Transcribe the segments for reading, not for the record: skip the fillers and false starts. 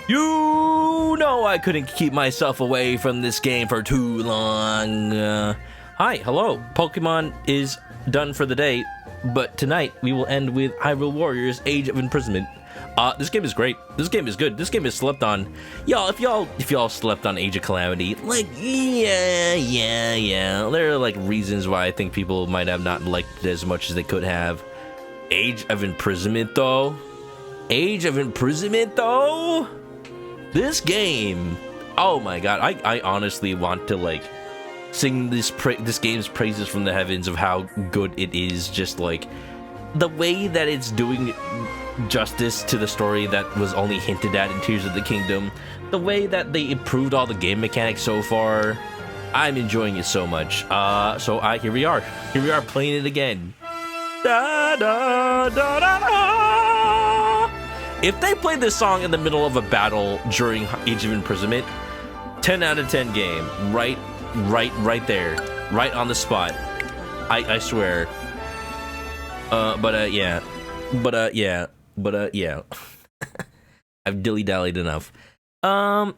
You know I couldn't keep myself away from this game for too long. Hi, hello. Pokemon is done for the day, but tonight we will end with Hyrule Warriors Age of Imprisonment. This game is great. This game is good. This game is slept on. Y'all, if y'all slept on Age of Calamity, like, yeah. There are, like, reasons why I think people might have not liked it as much as they could have. Age of Imprisonment, though? Age of Imprisonment, though? This game, oh my god, I honestly want to, like, sing this game's praises from the heavens of how good it is. Just, like, the way that it's doing justice to the story that was only hinted at in Tears of the Kingdom, the way that they improved all the game mechanics so far, I'm enjoying it so much. Here we are playing it again. Da, da, da, da, da. If they played this song in the middle of a battle during Age of Imprisonment, 10 out of 10 game. Right there. Right on the spot. I swear. Yeah. I've dilly-dallied enough. We're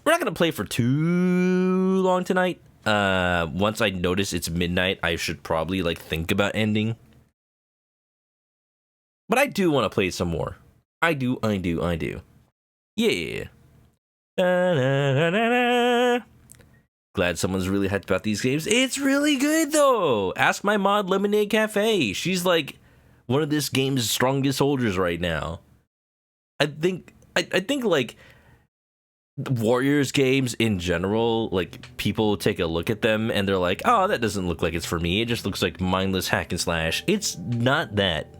not gonna play for too long tonight. Once I notice it's midnight, I should probably, like, think about ending. But I do want to play some more. I do. Yeah. Glad someone's really hyped about these games. It's really good, though. Ask my mod Lemonade Cafe. She's, like, one of this game's strongest soldiers right now. I think like, Warriors games in general, like, people take a look at them and they're like, oh, that doesn't look like it's for me. It just looks like mindless hack and slash. It's not that.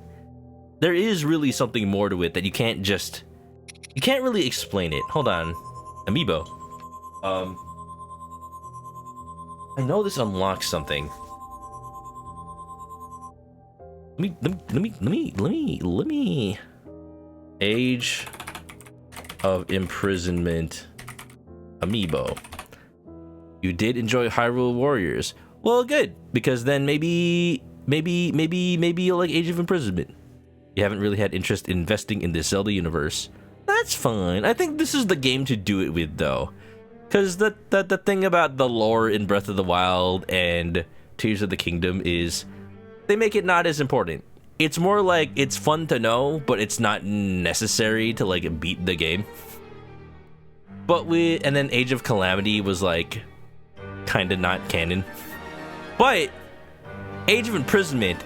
There is really something more to it that you can't really explain it. Hold on. Amiibo. I know this unlocks something. Let me. Age of Imprisonment Amiibo. You did enjoy Hyrule Warriors. Well, good, because then maybe you'll like Age of Imprisonment. You haven't really had interest in investing in the Zelda universe. That's fine. I think this is the game to do it with, though. Because the thing about the lore in Breath of the Wild and Tears of the Kingdom is they make it not as important. It's more like it's fun to know, but it's not necessary to, like, beat the game. And then Age of Calamity was, like, kind of not canon. But Age of Imprisonment,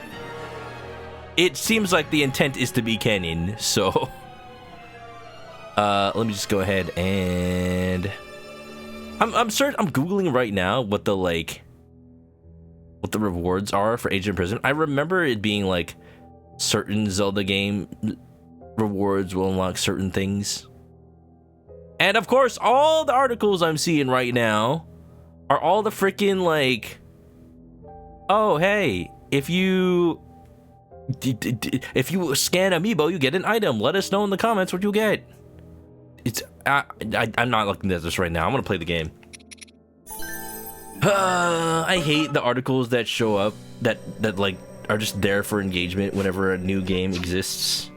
it seems like the intent is to be canon, so let me just go ahead and I'm Googling right now what the rewards are for Age of Imprisonment. I remember it being like certain Zelda game rewards will unlock certain things. And of course, all the articles I'm seeing right now are all the freaking, like, oh, hey, if you scan Amiibo, you get an item. Let us know in the comments what you get. I'm not looking at this right now. I'm gonna play the game. I hate the articles that show up that like are just there for engagement whenever a new game exists.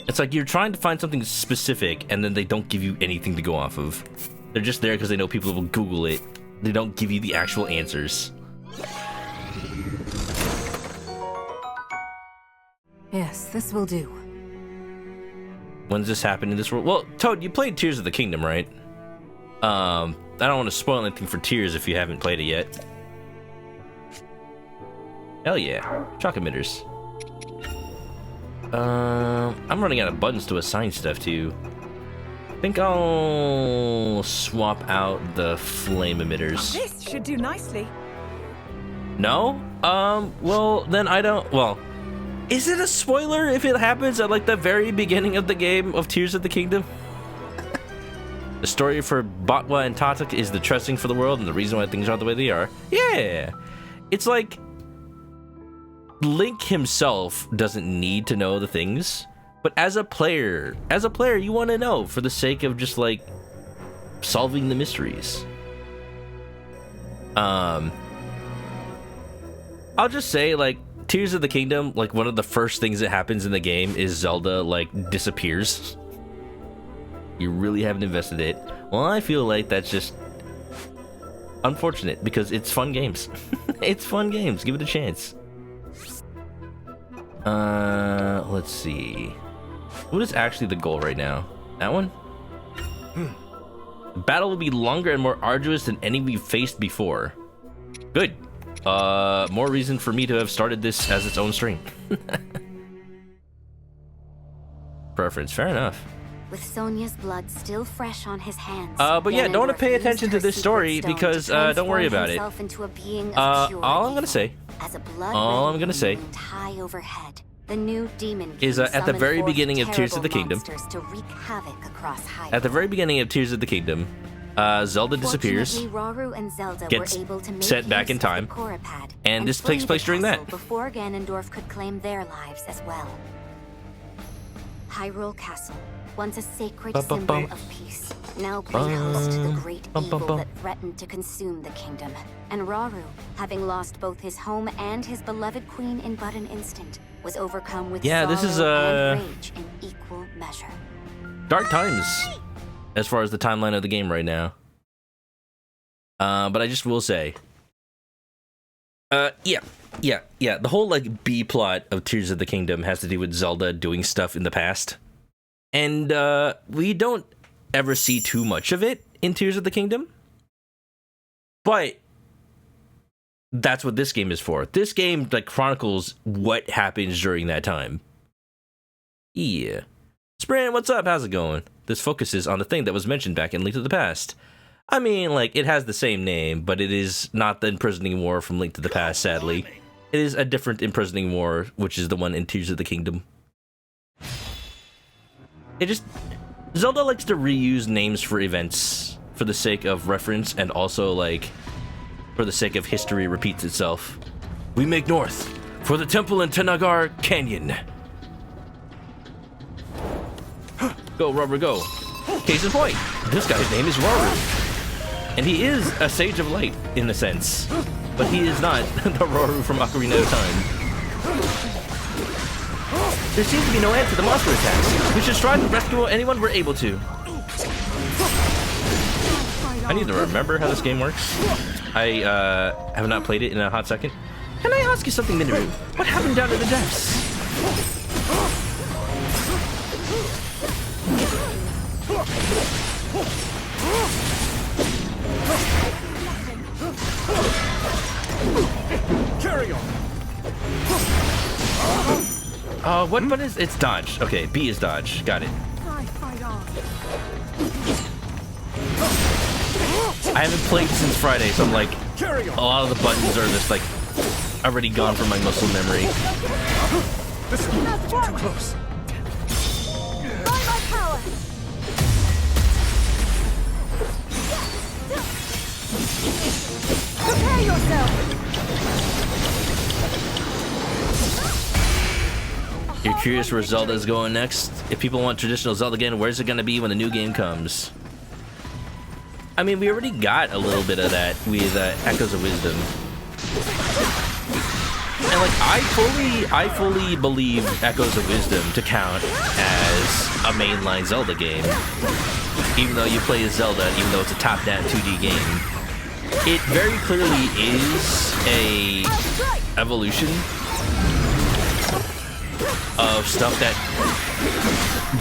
It's like you're trying to find something specific and then they don't give you anything to go off of. They're just there because they know people will Google it. They don't give you the actual answers. Yes, this will do. When's this happen in this world? Well, Toad, you played Tears of the Kingdom, right? I don't want to spoil anything for Tears if you haven't played it yet. Hell yeah. Shock emitters. I'm running out of buttons to assign stuff to. I think I'll swap out the flame emitters. This should do nicely. No? Well, then I don't... Well, is it a spoiler if it happens at, like, the very beginning of the game of Tears of the Kingdom? The story for Botwa and Tatuk is the trusting for the world and the reason why things are the way they are. Yeah! It's like... Link himself doesn't need to know the things, but as a player, you want to know for the sake of just, like, solving the mysteries. I'll just say, like, Tears of the Kingdom, like, one of the first things that happens in the game is Zelda, like, disappears. You really haven't invested it. Well, I feel like that's just unfortunate because it's fun games. It's fun games. Give it a chance. Let's see. What is actually the goal right now? That one? The battle will be longer and more arduous than any we've faced before. Good. More reason for me to have started this as its own stream. Preference, fair enough. With Sonia's blood still fresh on his hands. But yeah, don't want to pay attention to this story because don't worry about it. All I'm gonna say, high overhead, the new demon is at the very beginning of Tears of the Kingdom. At the very beginning of Tears of the Kingdom, Zelda disappears, Rauru and Zelda gets were able to make sent back in time, and this takes place during that. Before Ganondorf could claim their lives as well. Hyrule Castle, once a sacred symbol of peace, now played host to the great evil that threatened to consume the kingdom. And Rauru, having lost both his home and his beloved queen in but an instant, was overcome with sorrow this is and rage in equal measure. Dark times, as far as the timeline of the game right now. But I just will say, yeah. The whole like B plot of Tears of the Kingdom has to do with Zelda doing stuff in the past, and we don't ever see too much of it in Tears of the Kingdom. But that's what this game is for. This game like chronicles what happens during that time. Yeah. Spran, what's up? How's it going? This focuses on the thing that was mentioned back in Link to the Past. I mean, like, it has the same name, but it is not the imprisoning war from Link to the Past, sadly. It is a different imprisoning war, which is the one in Tears of the Kingdom. Zelda likes to reuse names for events for the sake of reference and also, like, for the sake of history repeats itself. We make north for the temple in Tenagar Canyon. Go, Rubber, go. Case in point, this guy's name is Rauru. And he is a Sage of Light, in a sense. But he is not the Rauru from Ocarina of Time. There seems to be no end to the monster attacks. We should strive to rescue anyone we're able to. I need to remember how this game works. I have not played it in a hot second. Can I ask you something, Minoru? What happened down in the depths? Carry on. What is it's dodge? Okay, B is dodge. Got it. I haven't played since Friday, so I'm like, a lot of the buttons are just like already gone from my muscle memory. This is too close. By my power. Prepare yourself. You're curious where Zelda is going next? If people want traditional Zelda again, where's it gonna be when the new game comes? I mean, we already got a little bit of that with Echoes of Wisdom. And like, I fully believe Echoes of Wisdom to count as a mainline Zelda game. Even though you play as Zelda, even though it's a top-down 2D game. It very clearly is a evolution of stuff that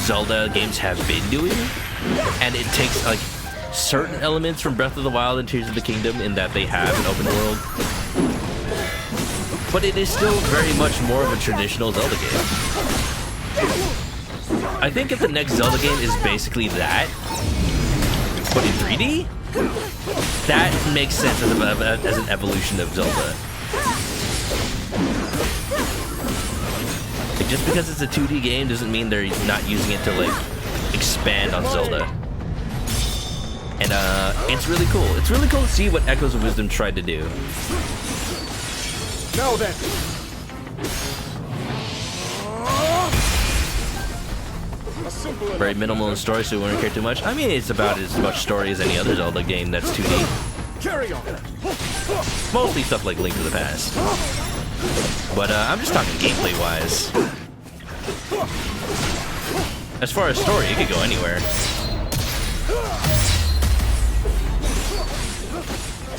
Zelda games have been doing, and it takes like certain elements from Breath of the Wild and Tears of the Kingdom in that they have an open world, but it is still very much more of a traditional Zelda game. I think if the next Zelda game is basically that, but in 3D, that makes sense as an evolution of Zelda. Like, just because it's a 2D game doesn't mean they're not using it to like expand on Zelda. And it's really cool. It's really cool to see what Echoes of Wisdom tried to do. Now then. Very minimal in story, so we won't care too much. I mean, it's about as much story as any other Zelda game that's 2D. Carry on. Mostly stuff like Link to the Past. But I'm just talking gameplay-wise. As far as story, it could go anywhere.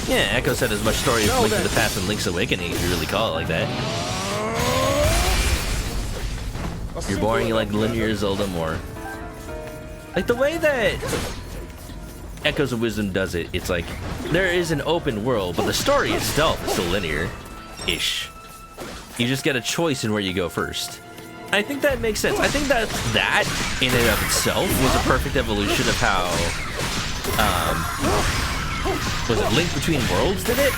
Yeah, Echo said as much story as Link to the Past and Link's Awakening, if you really call it like that. You're boring, you like linear Zelda more. Like the way that Echoes of Wisdom does it, it's like there is an open world, but the story itself is still linear-ish. You just get a choice in where you go first. I think that makes sense. I think that in and of itself was a perfect evolution of how was it Link Between Worlds did it?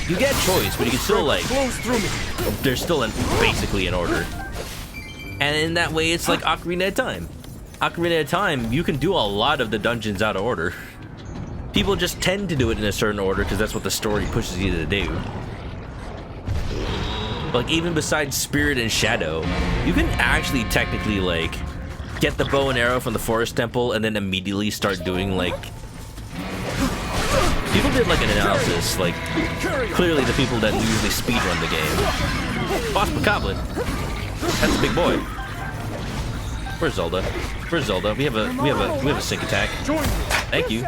You get choice, but you can still like there's still basically an order. And in that way, it's like Ocarina of Time. Ocarina of Time, you can do a lot of the dungeons out of order. People just tend to do it in a certain order because that's what the story pushes you to do. Like, even besides Spirit and Shadow, you can actually technically, like, get the bow and arrow from the Forest Temple and then immediately start doing, like... People did, like, an analysis, like, clearly the people that usually speedrun the game. Boss Bokoblin. That's a big boy. Where's Zelda? Where's Zelda? We have a sync attack. Thank you.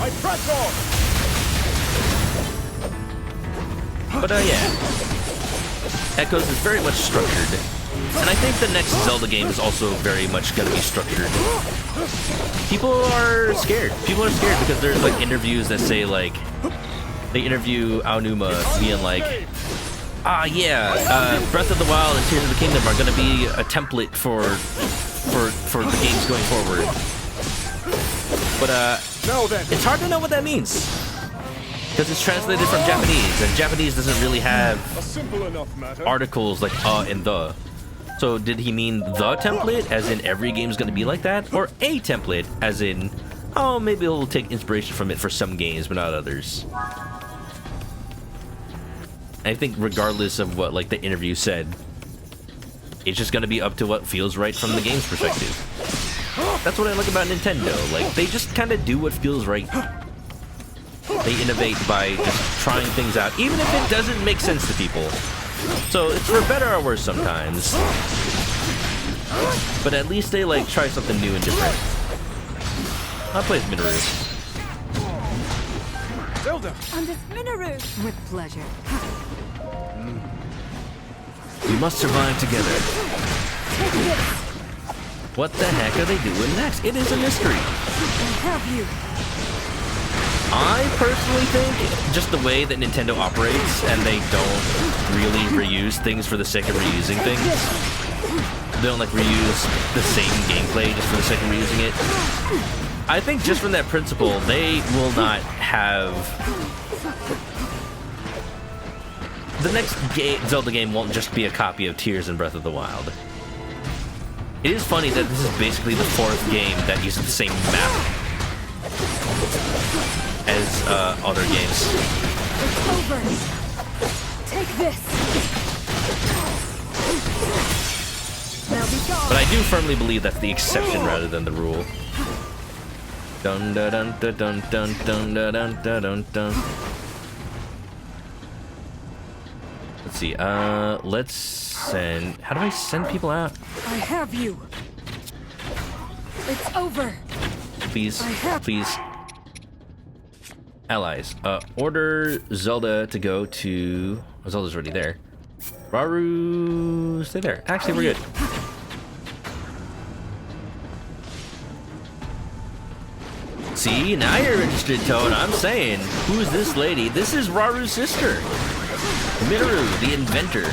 I press on. But yeah, Echoes is very much structured, and I think the next Zelda game is also very much gonna be structured. People are scared. People are scared because there's like interviews that say like they interview Aonuma being like, Breath of the Wild and Tears of the Kingdom are gonna be a template for the games going forward. But it's hard to know what that means because it's translated from Japanese, and Japanese doesn't really have articles like and the. So did he mean the template, as in every game's gonna be like that, or a template, as in, oh, maybe we'll take inspiration from it for some games but not others? I think regardless of what like the interview said, it's just gonna be up to what feels right from the game's perspective. That's what I like about Nintendo. Like, they just kind of do what feels right. They innovate by just trying things out, even if it doesn't make sense to people. So it's for better or worse sometimes. But at least they like try something new and different. I'll play as Minoru. Zelda. And it's Minoru. With pleasure. We must survive together. Take this. What the heck are they doing next? It is a mystery. I have you. I personally think just the way that Nintendo operates, and they don't really reuse things for the sake of reusing things. They don't like reuse the same gameplay just for the sake of reusing it. I think just from that principle, they will not have... The next Zelda game won't just be a copy of Tears and Breath of the Wild. It is funny that this is basically the fourth game that uses the same map as other games. It's over. Take this. Now be gone. But I do firmly believe that's the exception rather than the rule. Dun dun dun dun dun dun dun dun dun dun. Let's see. Let's send. How do I send people out? I have you. It's over. Please, please. Allies. Order Zelda to go to. Oh, Zelda's already there. Rauru, stay there. Actually, we're good. See, now you're interested, Toad. I'm saying, who's this lady? This is Raru's sister, Minoru, the inventor.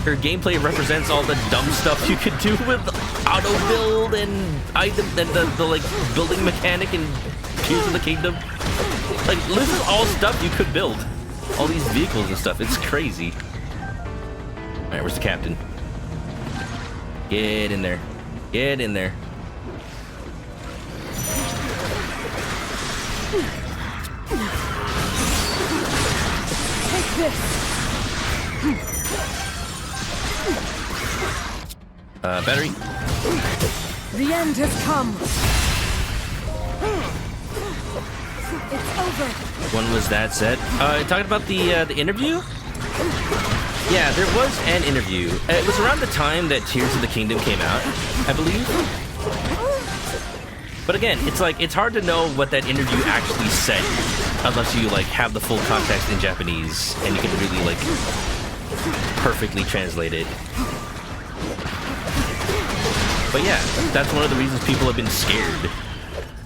Her gameplay represents all the dumb stuff you could do with auto build and item and the like building mechanic in Tears of the Kingdom. Like, this is all stuff you could build. All these vehicles and stuff. It's crazy. All right, where's the captain? Get in there. Get in there. Take this. Battery. The end has come. It's over. When was that said? Talking about the interview? Yeah, there was an interview. It was around the time that Tears of the Kingdom came out, I believe. But again, it's like, it's hard to know what that interview actually said unless you like have the full context in Japanese and you can really like perfectly translate it. But yeah, that's one of the reasons people have been scared.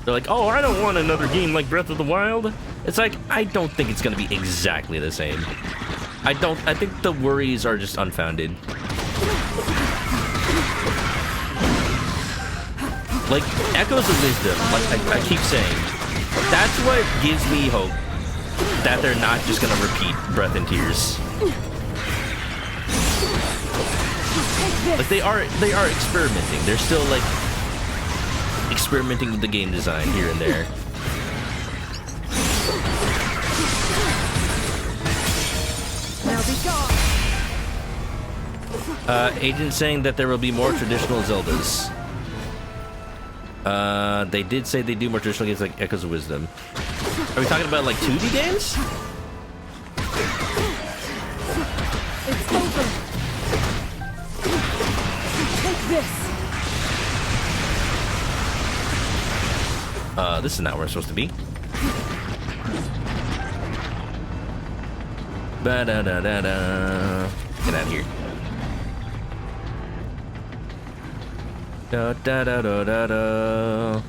They're like, oh, I don't want another game like Breath of the Wild. It's like, I don't think it's gonna be exactly the same. I think the worries are just unfounded. Like, Echoes of Wisdom, like I keep saying, that's what gives me hope that they're not just gonna repeat Breath and Tears. Like, they are experimenting. They're still, like, experimenting with the game design here and there. Now be gone. Agent saying that there will be more traditional Zeldas. They did say they do more traditional games like Echoes of Wisdom. Are we talking about like 2D games? It's over. Take this. This is not where I'm supposed to be. Ba-da-da-da-da. Get out of here. Da-da-da-da-da-da.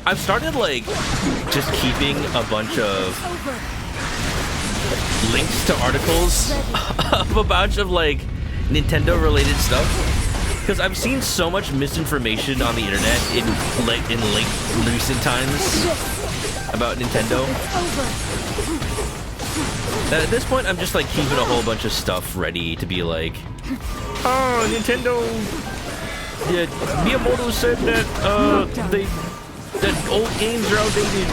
I've started, like, just keeping a bunch of links to articles of a bunch of, like, Nintendo-related stuff. Because I've seen so much misinformation on the internet in recent times about Nintendo. That at this point, I'm just, like, keeping a whole bunch of stuff ready to be like, oh, Nintendo... Yeah, Miyamoto said that that old games are outdated.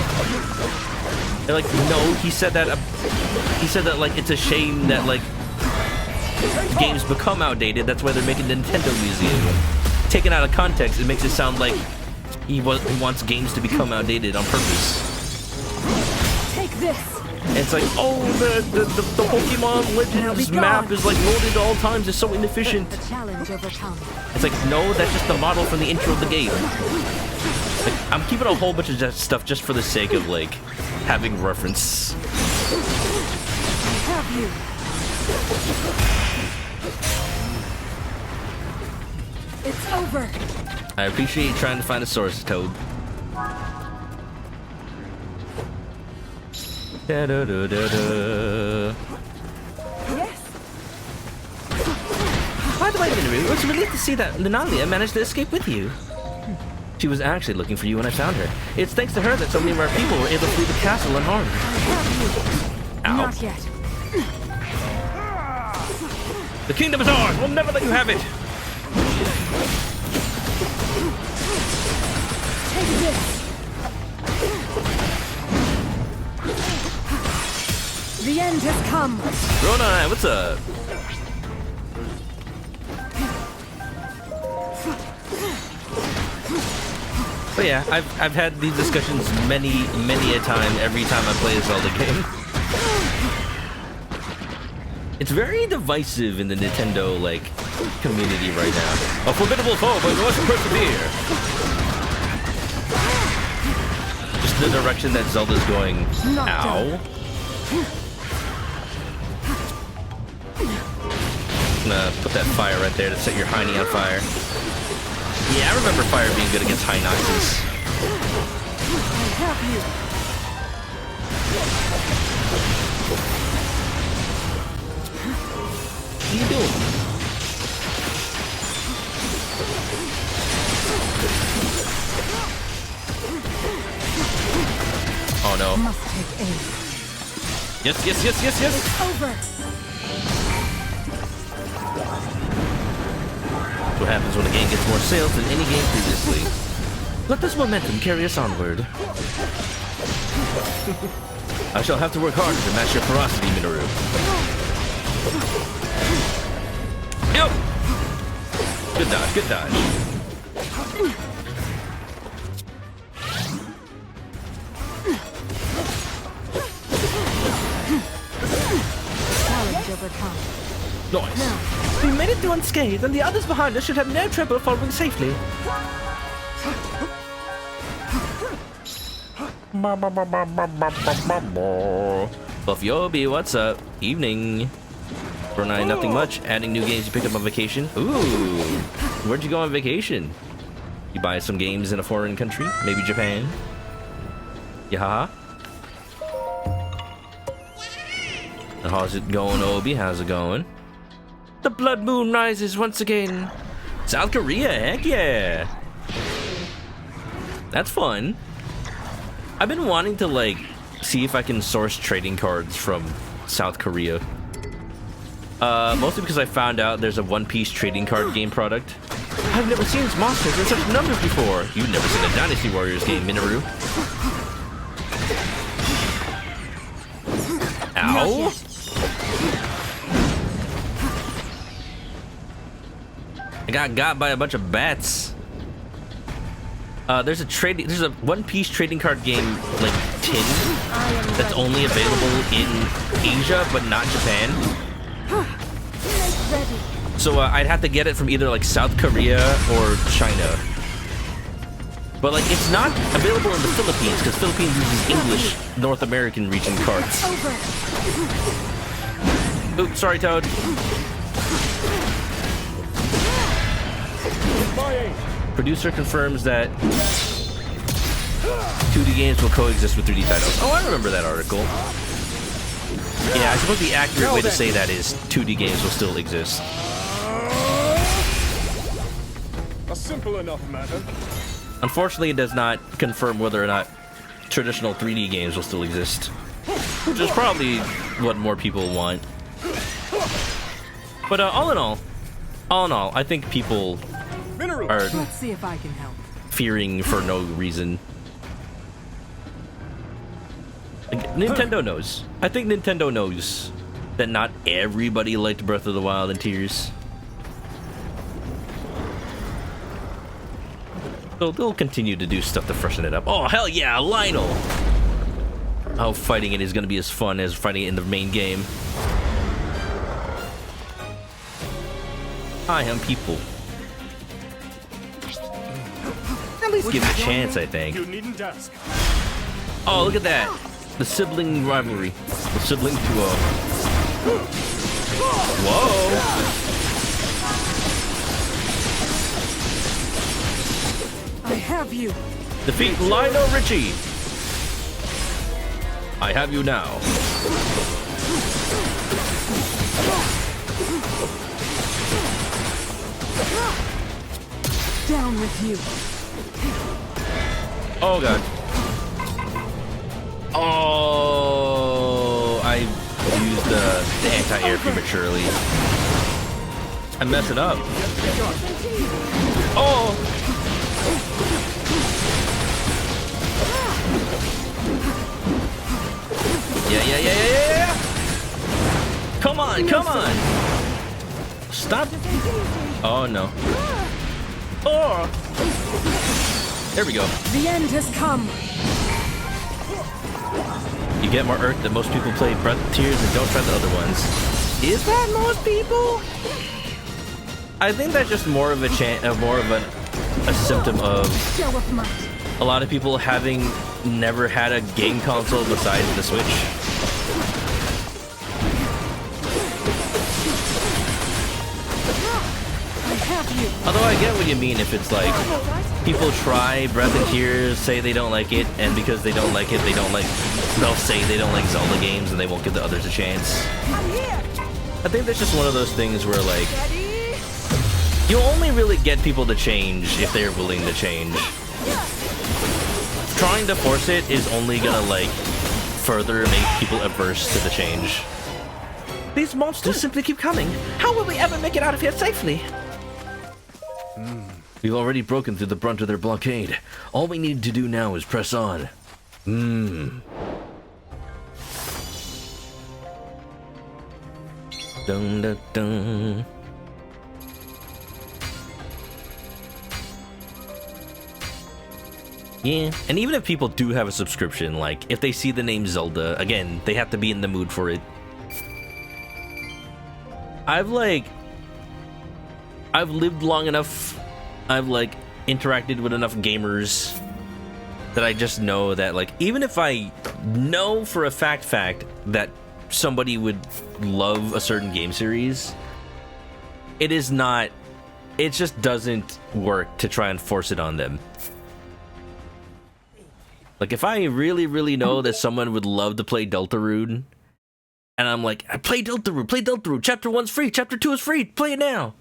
They're like, no, he said that like it's a shame that like games become outdated. That's why they're making the Nintendo Museum. Taken out of context, it makes it sound like he wants games to become outdated on purpose. Take this. And it's like, oh, the Pokemon Legends map is like loaded at all times. It's so inefficient. The challenge overcome. It's like, no, that's just the model from the intro of the game. Like, I'm keeping a whole bunch of that stuff just for the sake of like having reference. I have you. It's over. I appreciate you trying to find a source, Toad. Da da da da da. Yes. By the way, Minuru, it was relieved to see that Lunalia managed to escape with you. She was actually looking for you when I found her. It's thanks to her that so many of our people were able to flee the castle unharmed. Ow. Not yet. The kingdom is ours! We'll never let you have it! Take this. The end has come. Ronai, what's up? But yeah, I've had these discussions many a time every time I play a Zelda game. It's very divisive in the Nintendo like community right now. A formidable foe, but we must persevere. Just the direction that Zelda's going. Ow. I'm gonna put that fire right there to set your hiney on fire. Yeah, I remember fire being good against high noxes. I have you. What are you doing? Oh no. Must take aim. Yes. It's over. What happens when a game gets more sales than any game previously. Let this momentum carry us onward. I shall have to work harder to match your ferocity, Minoru. Yep! Good dodge, good dodge. Nice. We made it through unscathed, and the others behind us should have no trouble following safely. Buffy Obi, what's up? Evening. Brunei, nothing much. Adding new games you picked up on vacation. Ooh. Where'd you go on vacation? You buy some games in a foreign country? Maybe Japan? Yeah. And how's it going, Obi? How's it going? The blood moon rises once again. South Korea, heck yeah. That's fun. I've been wanting to, like, see if I can source trading cards from South Korea. Mostly because I found out there's a One Piece trading card game product. I've never seen monsters in such numbers before. You've never seen a Dynasty Warriors game, Minoru. Ow! I got by a bunch of bats. There's a One Piece trading card game, like, tin that's only available in Asia but not Japan. So I'd have to get it from either like South Korea or China. But like it's not available in the Philippines because Philippines uses English North American region cards. Oops, sorry, Toad. Producer confirms that 2D games will coexist with 3D titles. Oh, I remember that article. Yeah, I suppose the accurate way to say that is 2D games will still exist. A simple enough matter. Unfortunately, it does not confirm whether or not traditional 3D games will still exist, which is probably what more people want. But all in all, I think people are Let's see if I can help. fearing for no reason. Nintendo knows. I think Nintendo knows that not everybody liked Breath of the Wild and Tears. So they'll continue to do stuff to freshen it up. Oh, hell yeah, Lionel! Oh, fighting it is going to be as fun as fighting it in the main game. I am people. At least give it a chance, I think. You needn't ask. Oh, look at that. The sibling rivalry. The sibling duo. Whoa! I have you. Defeat Lionel Richie. I have you now. Down with you. Oh god. Oh, I used the anti-air prematurely. I messed it up. Oh! Yeah. Come on. Stop. Oh no. Oh! There we go. The end has come. You get more irked that most people play Breath of Tears and don't try the other ones. Is that most people? I think that's just more of a symptom of Show of might. a lot of people having never had a game console besides the Switch. I have you. Although I get what you mean if it's like people try Breath of Tears, say they don't like it, and because they don't like it, they'll say they don't like Zelda games and they won't give the others a chance. I'm here. I think that's just one of those things where like you only really get people to change if they're willing to change. Trying to force it is only gonna like further make people averse to the change. These monsters simply keep coming. How will we ever make it out of here safely? We've already broken through the brunt of their blockade. All we need to do now is press on. Dun dun dun. Yeah, and even if people do have a subscription, like, if they see the name Zelda, again, they have to be in the mood for it. I've lived long enough. I've like interacted with enough gamers that I just know that like even if I know for a fact that somebody would love a certain game series, it just doesn't work to try and force it on them. Like if I really know that someone would love to play Deltarune, and I'm like, play Deltarune, chapter 1's free, chapter 2 is free, play it now.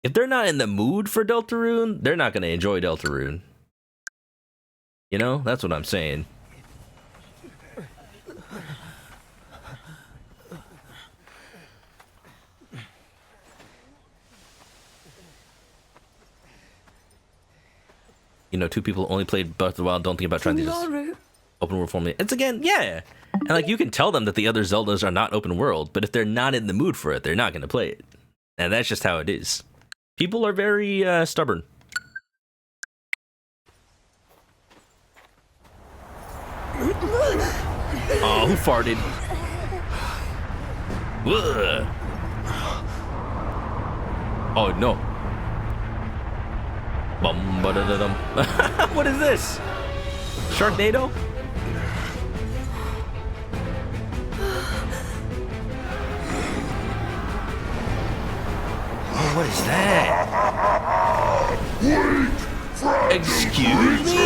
If they're not in the mood for Deltarune, they're not going to enjoy Deltarune. You know, that's what I'm saying. You know, 2 people only played Breath of the Wild, don't think about trying to just open world formula. It's again, yeah. And like you can tell them that the other Zeldas are not open world, but if they're not in the mood for it, they're not going to play it. And that's just how it is. People are very stubborn. Oh, who farted? Ugh. Oh no. Bum ba da da dum. What is this? Sharknado? Oh, what is that? Excuse me?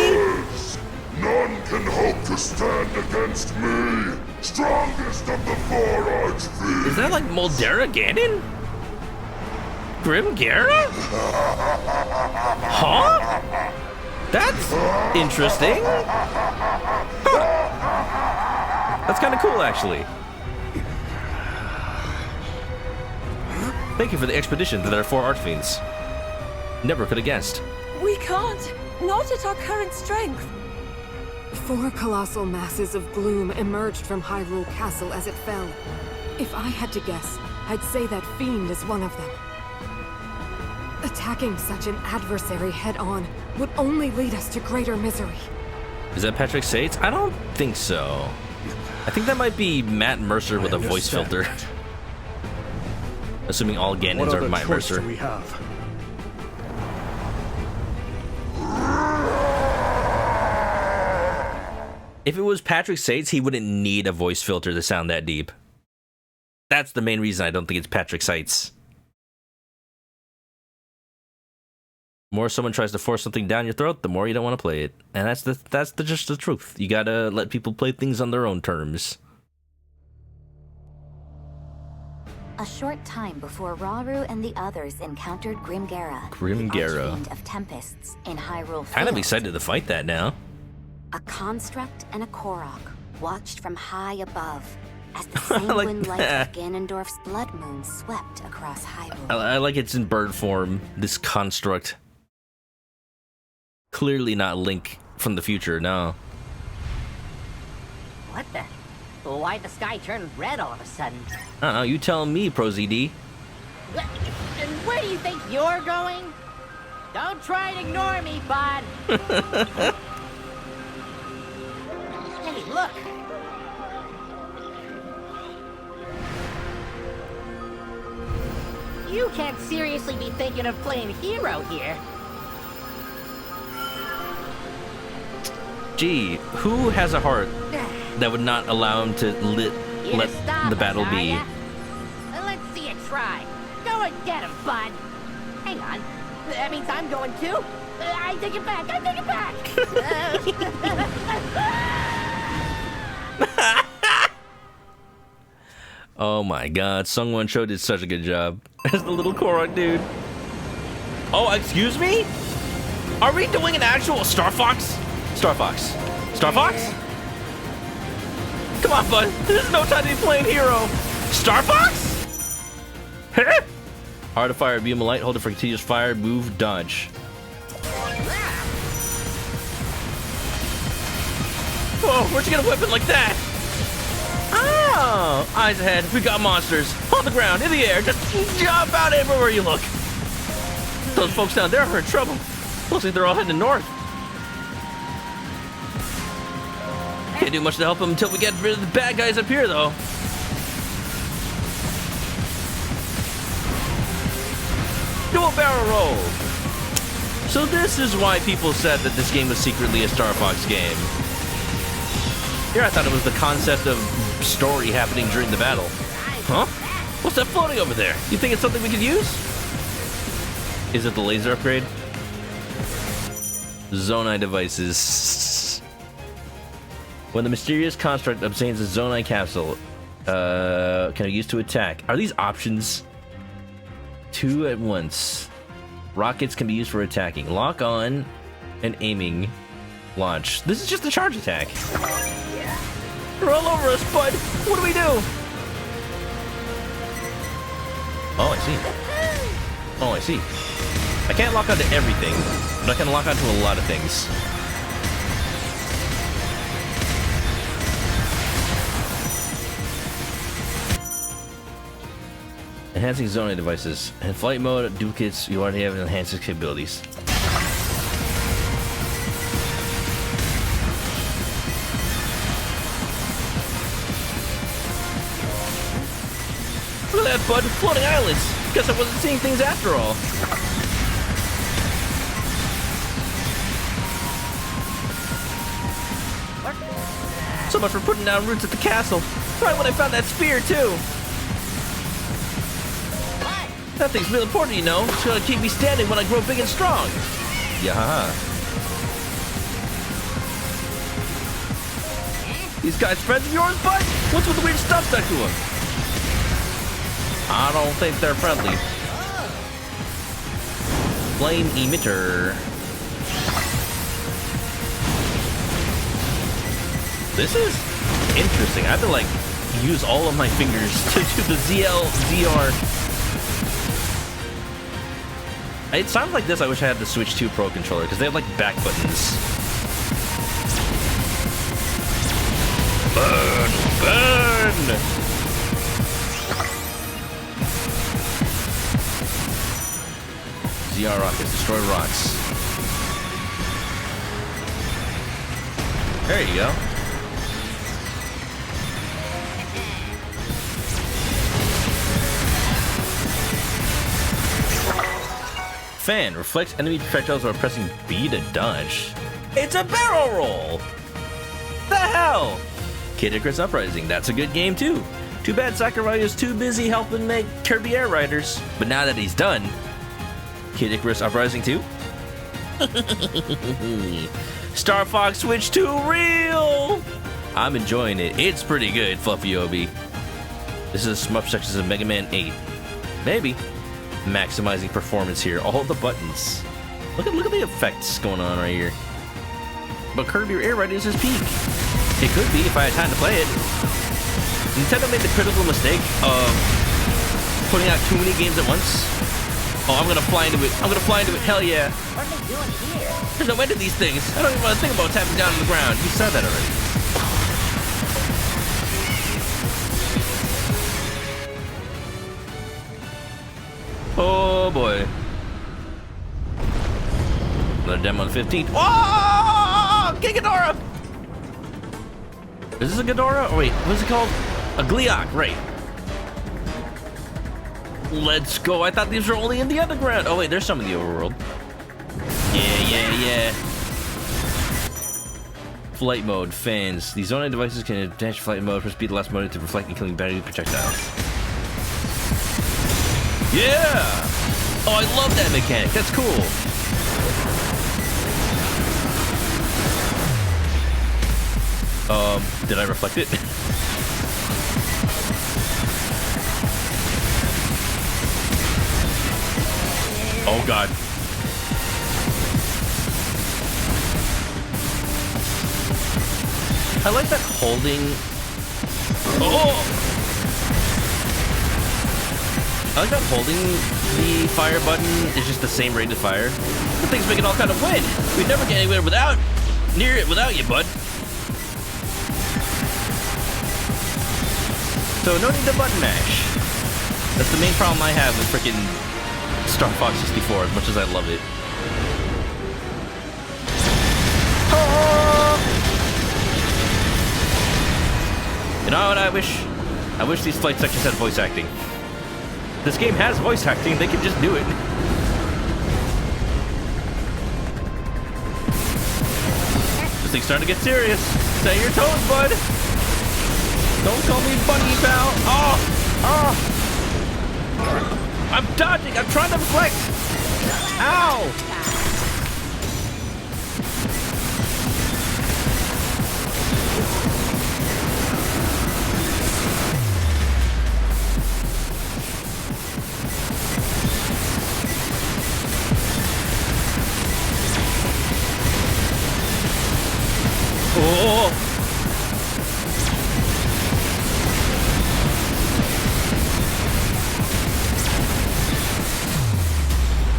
None can hope to stand against me, strongest of the 4 archfiends. Is that like Moldera Ganon? Grim Gara? Huh? That's interesting. Huh. That's kind of cool, actually. Thank you for the expedition to their 4 archfiends. Never could have guessed. We can't. Not at our current strength. 4 colossal masses of gloom emerged from Hyrule Castle as it fell. If I had to guess, I'd say that fiend is one of them. Attacking such an adversary head-on would only lead us to greater misery. Is that Patrick Sates? I don't think so. I think that might be Matt Mercer with a voice filter. Assuming all Ganons are Matt Mercer. We have? If it was Patrick Sates, he wouldn't need a voice filter to sound that deep. That's the main reason I don't think it's Patrick Sates. The more someone tries to force something down your throat, the more you don't want to play it. And that's just the truth. You gotta let people play things on their own terms. A short time before Rauru and the others encountered Grimgara, Grimgara. the Archfiend of Tempests in Hyrule. Kind of Field. excited to fight that now. A construct and a Korok watched from high above as the sanguine light of Ganondorf's blood moon swept across Hyrule. I like it's in bird form, this construct. Clearly not Link from the future, no. What the? Why'd the sky turn red all of a sudden? I don't know, you tell me, ProZD. And where do you think you're going? Don't try and ignore me, bud. Hey, look. You can't seriously be thinking of playing hero here. Gee, who has a heart that would not allow him to let the battle be? Let's see you try. Go and get him, bud. Hang on. That means I'm going too. I take it back. I take it back. Oh my god, Sungwon Cho did such a good job as the little Korok dude. Oh, excuse me? Are we doing an actual Star Fox? Star Fox. Star Fox? Come on, bud. There's no time to be playing hero. Star Fox? Huh? Art of Fire, beam of light, hold it for continuous fire, move, dodge. Whoa, where'd you get a weapon like that? Oh, eyes ahead. We got monsters. On the ground, in the air, just jump out everywhere you look. Those folks down there are in trouble. Looks like they're all heading north. Can't do much to help them until we get rid of the bad guys up here, though. into a barrel roll. So this is why people said that this game was secretly a Star Fox game. Here I thought it was the concept of story happening during the battle. Huh? What's that floating over there? You think it's something we could use? Is it the laser upgrade? Zonai devices. When the mysterious construct obtains a Zonai capsule, can be used to attack. Are these options? 2 at once. Rockets can be used for attacking. Lock on and aiming. Launch. This is just a charge attack. They're all over us, bud. What do we do? Oh, I see. Oh, I see. I can't lock onto everything, but I can lock onto a lot of things. Enhancing zoning devices. In flight mode, duplicates, you already have enhanced capabilities. Look at that, bud. Floating islands. Guess I wasn't seeing things after all. So much for putting down roots at the castle. Right when I found that spear, too. That thing's real important, you know. It's gonna keep me standing when I grow big and strong. Yeah. These guys friends of yours, bud? What's with the weird stuff stuck to them? I don't think they're friendly. Flame emitter. This is interesting. I have to like use all of my fingers to do the ZR. It sounds like this. I wish I had the Switch 2 Pro controller because they have like back buttons. Burn! Burn! ZR rockets, destroy rocks. There you go. Fan reflects enemy projectiles while pressing B to dodge. It's a barrel roll! The hell? Kid Icarus Uprising, that's a good game too. Too bad Sakurai is too busy helping make Kirby Air Riders. But now that he's done, Kid Icarus Uprising 2? Star Fox Switch 2 real! I'm enjoying it. It's pretty good, Fluffy Obi. This is a Shmup section of Mega Man 8. Maybe. Maximizing performance here. All the buttons. Look at the effects going on right here. But Kirby Air Riders is peak. It could be if I had time to play it. Nintendo made the critical mistake of putting out too many games at once. Oh, I'm gonna fly into it. I'm gonna fly into it. Hell yeah. What are they doing here? There's no end to these things. I don't even want to think about tapping down on the ground. You said that already. Oh boy. Another demo on the 15th. Oh! Gigadora! Is this a Ghidorah? Oh wait, what's it called? A Gleeok, right. Let's go. I thought these were only in the underground. Oh wait, there's some in the overworld. Yeah. Flight mode, fans. These zoning devices can attach flight mode for speed the last mode to reflect and killing battery projectiles. Yeah! Oh, I love that mechanic. That's cool. Did I reflect it? Oh, God. I like that holding... Oh! I like that holding the fire button is just the same rate of fire. The thing's making all kind of wind. We'd never get anywhere near it without you, bud. So no need to button mash. That's the main problem I have with freaking Star Fox 64, as much as I love it. Oh! You know what I wish? I wish these flight sections had voice acting. This game has voice acting, they can just do it. this thing's starting to get serious. Stay your toes, bud. Don't call me bunny, pal. Oh! I'm dodging. I'm trying to flex. Ow! Oh!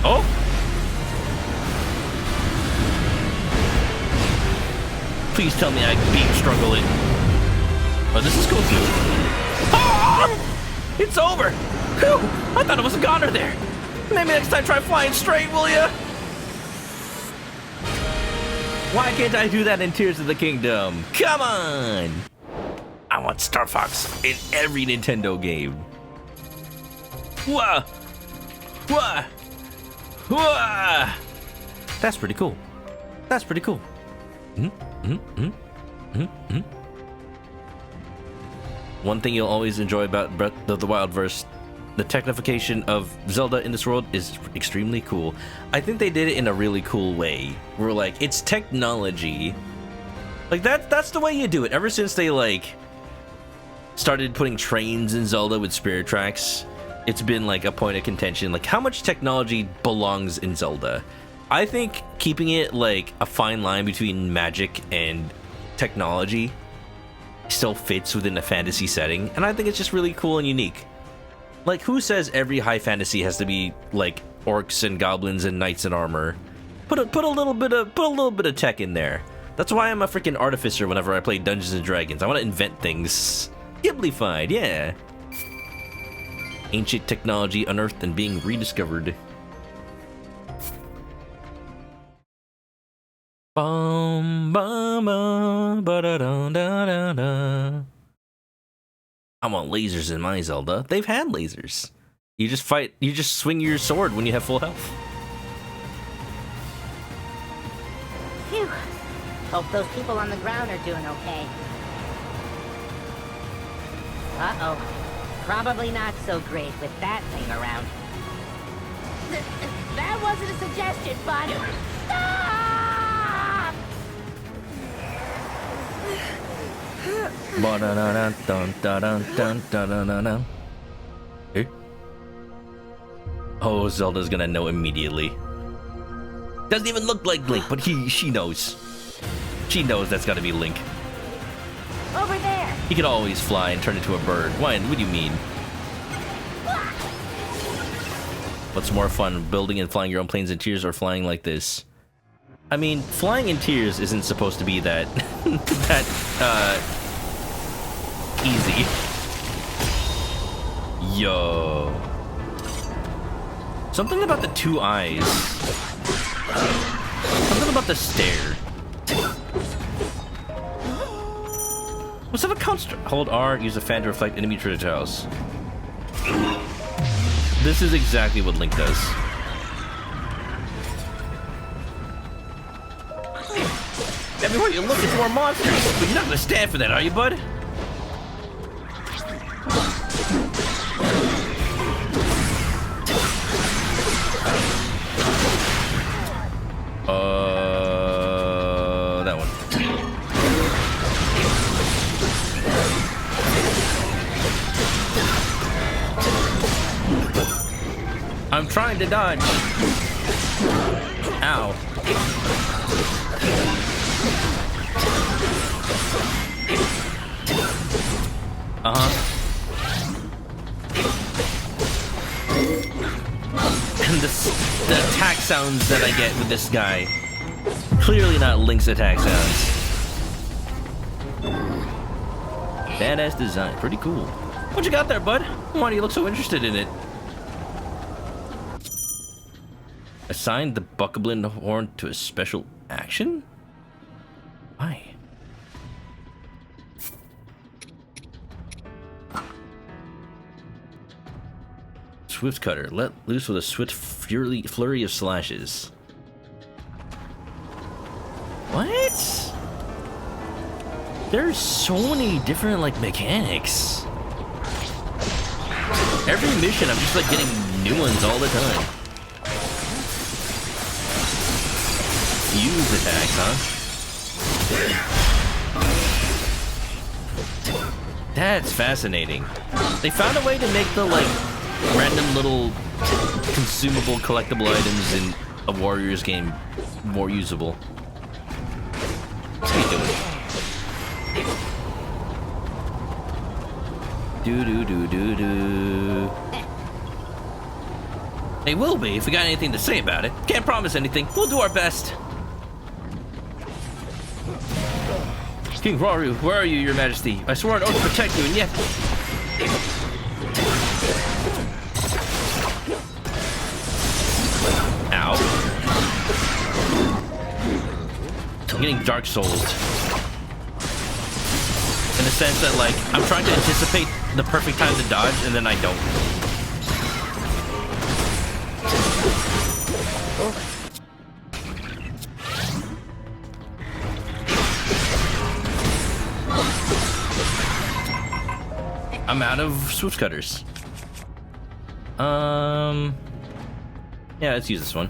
Oh! Please tell me I beat struggling. Oh, this is cool too. Ah! It's over! Whew! I thought it was a goner there. Maybe next time try flying straight, will ya? Why can't I do that in Tears of the Kingdom? Come on! I want Star Fox in every Nintendo game. Wah! Wah! Wah! That's pretty cool. That's pretty cool. One thing you'll always enjoy about Breath of the Wild verse, the technification of Zelda in this world is extremely cool. I think they did it in a really cool way. Where like, it's technology. Like that's the way you do it. Ever since they like started putting trains in Zelda with Spirit Tracks, it's been like a point of contention. Like how much technology belongs in Zelda? I think keeping it like a fine line between magic and technology still fits within a fantasy setting, and I think it's just really cool and unique. Like, who says every high fantasy has to be like orcs and goblins and knights in armor? Put a little bit of tech in there. That's why I'm a freaking artificer whenever I play Dungeons and Dragons. I want to invent things. Ghiblified, yeah. Ancient technology unearthed and being rediscovered. Bum bum bum ba da da da da. I want lasers in my Zelda. They've had lasers. You just fight, you just swing your sword when you have full health. Phew. Hope those people on the ground are doing okay. Uh-oh. Probably not so great with that thing around. That wasn't a suggestion, bud. Stop! Hey. Oh, Zelda's gonna know immediately. Doesn't even look like Link, but she knows. She knows that's gotta be Link. Over there. He could always fly and turn into a bird. What do you mean? What's more fun, building and flying your own planes in Tears or flying like this? I mean, flying in Tears isn't supposed to be that easy. Yo. Something about the two eyes. Something about the stare. What's up a construct? Hold R, use a fan to reflect enemy projectiles. This is exactly what Link does. Everywhere you look, it's more monsters. But you're not gonna stand for that, are you, bud? That one. I'm trying to dodge. Ow. And the attack sounds that I get with this guy. Clearly not Link's attack sounds. Badass design. Pretty cool. What you got there, bud? Why do you look so interested in it? Assign the Buckablin horn to a special action? Why? Swift Cutter. Let loose with a swift flurry of slashes. What? There's so many different like mechanics. Every mission, I'm just like getting new ones all the time. Fuse attacks, huh? That's fascinating. They found a way to make the like random little consumable collectible items in a Warriors game more usable. What are you doing? Do. They will be if we got anything to say about it. Can't promise anything. We'll do our best. King Rauru, where are you, Your Majesty? I swore an oath to protect you, and yet... Ow. I'm getting Dark Souled. In the sense that, like, I'm trying to anticipate the perfect time to dodge, and then I don't. I'm out of switch cutters. Yeah, let's use this one.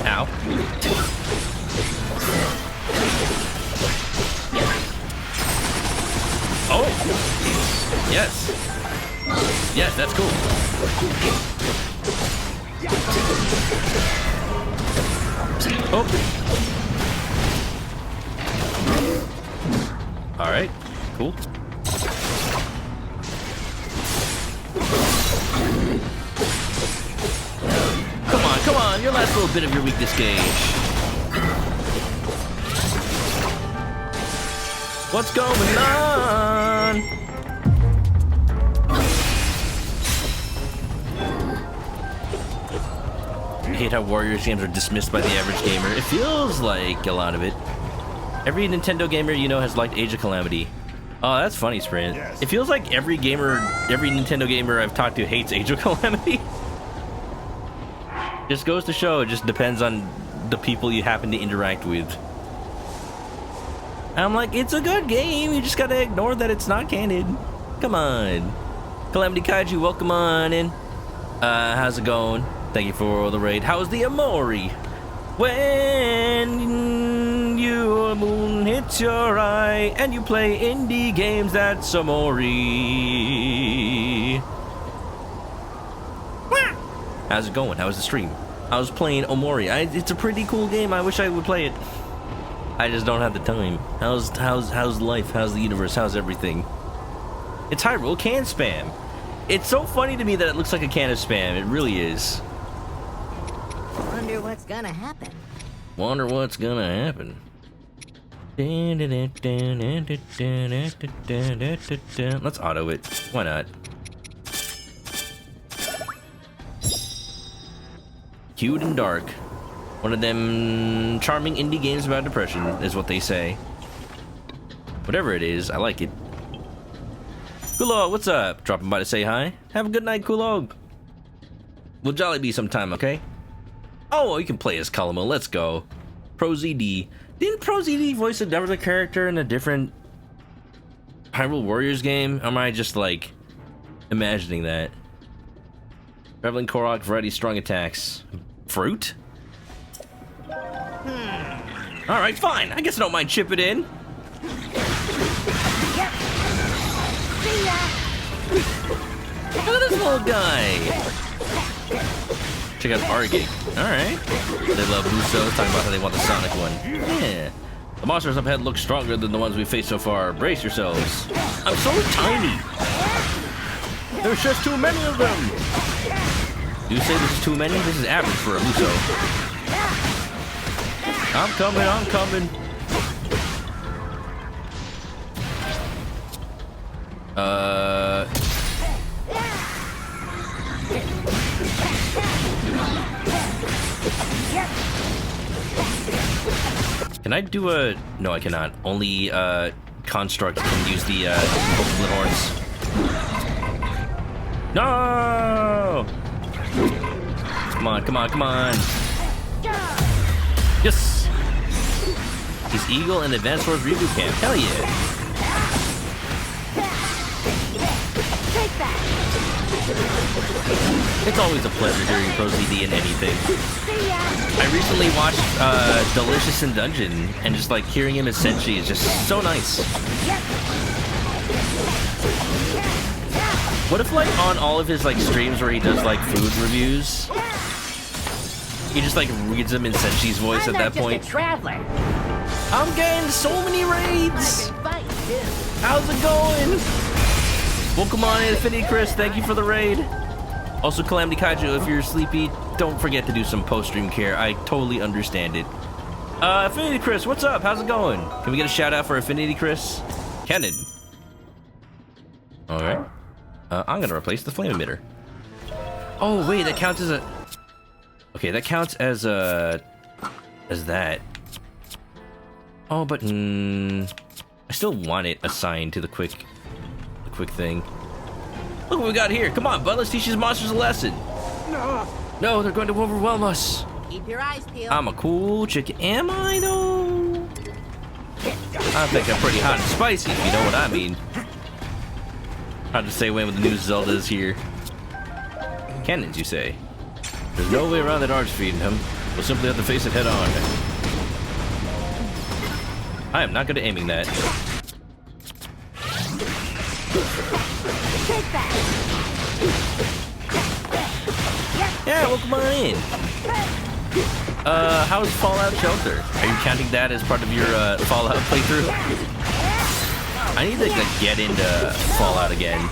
Ow. Oh! Yes. Yes, that's cool. Oh. All right. Cool. Come on, your last little bit of your weakness gauge. What's going on? I hate how Warriors games are dismissed by the average gamer. It feels like a lot of it. Every Nintendo gamer you know has liked Age of Calamity. Oh, that's funny, Sprint. Yes. It feels like every Nintendo gamer I've talked to hates Age of Calamity. Just goes to show, it just depends on the people you happen to interact with. And I'm like, it's a good game, you just gotta ignore that it's not canon. Come on. Calamity Kaiju, welcome on in. How's it going? Thank you for the raid. How's the Amori? When your moon hits your eye and you play indie games, that's Amori. How's it going? How was the stream? I was playing Omori. It's a pretty cool game. I wish I would play it. I just don't have the time. How's life? How's the universe? How's everything? It's Hyrule can spam. It's so funny to me that it looks like a can of spam. It really is. Wonder what's gonna happen. Wonder what's gonna happen. Let's auto it. Why not? Cute and dark. One of them charming indie games about depression is what they say. Whatever it is, I like it. Kulog, what's up? Dropping by to say hi. Have a good night, Kulog. We'll jolly be sometime, okay? Oh, you can play as Kalamo. Let's go. ProZD. Didn't ProZD voice a different character in a different Hyrule Warriors game? Or am I just like imagining that? Traveling Korok, variety strong attacks. Fruit? Alright, fine. I guess I don't mind chipping in. See ya! Look at this little guy. Check out Argig. Alright. They love Muso. Talking about how they want the Sonic one. Yeah. The monsters up ahead look stronger than the ones we faced so far. Brace yourselves. I'm so tiny. There's just too many of them. You say this is too many? This is average for a Muso. I'm coming, I'm coming. Can I do a... No, I cannot. Only, Construct can use the, split horns. No! Come on, come on, come on. Yes! He's Eagle and Advanced Wars Reboot Camp. Hell yeah. Take that. It's always a pleasure hearing Pro ZD in anything. See ya. I recently watched Delicious in Dungeon, and just like hearing him as Senshi is just so nice. What if like on all of his like streams where he does like food reviews, he just like reads them in Senshi's voice I'm at that not point? just a traveler. I'm getting so many raids! I can fight too. How's it going? Welcome on in, Infinity Chris. Thank you for the raid. Also, Calamity Kaiju, if you're sleepy, don't forget to do some post-stream care. I totally understand it. Infinity Chris, what's up? How's it going? Can we get a shout-out for Infinity Chris? Cannon. Alright. I'm gonna replace the flame emitter. Oh, wait, that counts as a... Okay, that counts as a... as that. Oh, but... I still want it assigned to the quick thing. Look what we got here. Come on, bud. Let's teach these monsters a lesson. No, they're going to overwhelm us. Keep your eyes peeled. I'm a cool chicken. Am I, though? I think I'm pretty hot and spicy, if you know what I mean. Hard to say when the new Zelda is here. Cannons, you say? There's no way around that arch feeding him. We'll simply have to face it head on. I am not good at aiming that. Take that. Yeah, welcome on in. How's Fallout Shelter? Are you counting that as part of your Fallout playthrough? I need to like, get into Fallout again.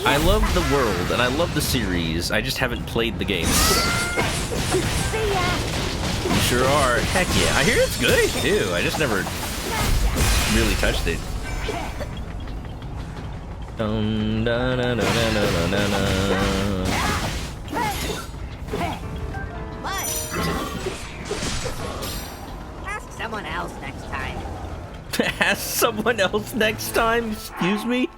I love the world and I love the series. I just haven't played the games. See ya. You sure are. Heck yeah. I hear it's good too. I just never really touched it. Dun, dun, dun, dun, dun, dun, dun, dun. What? Ask someone else next time. Ask someone else next time? Excuse me?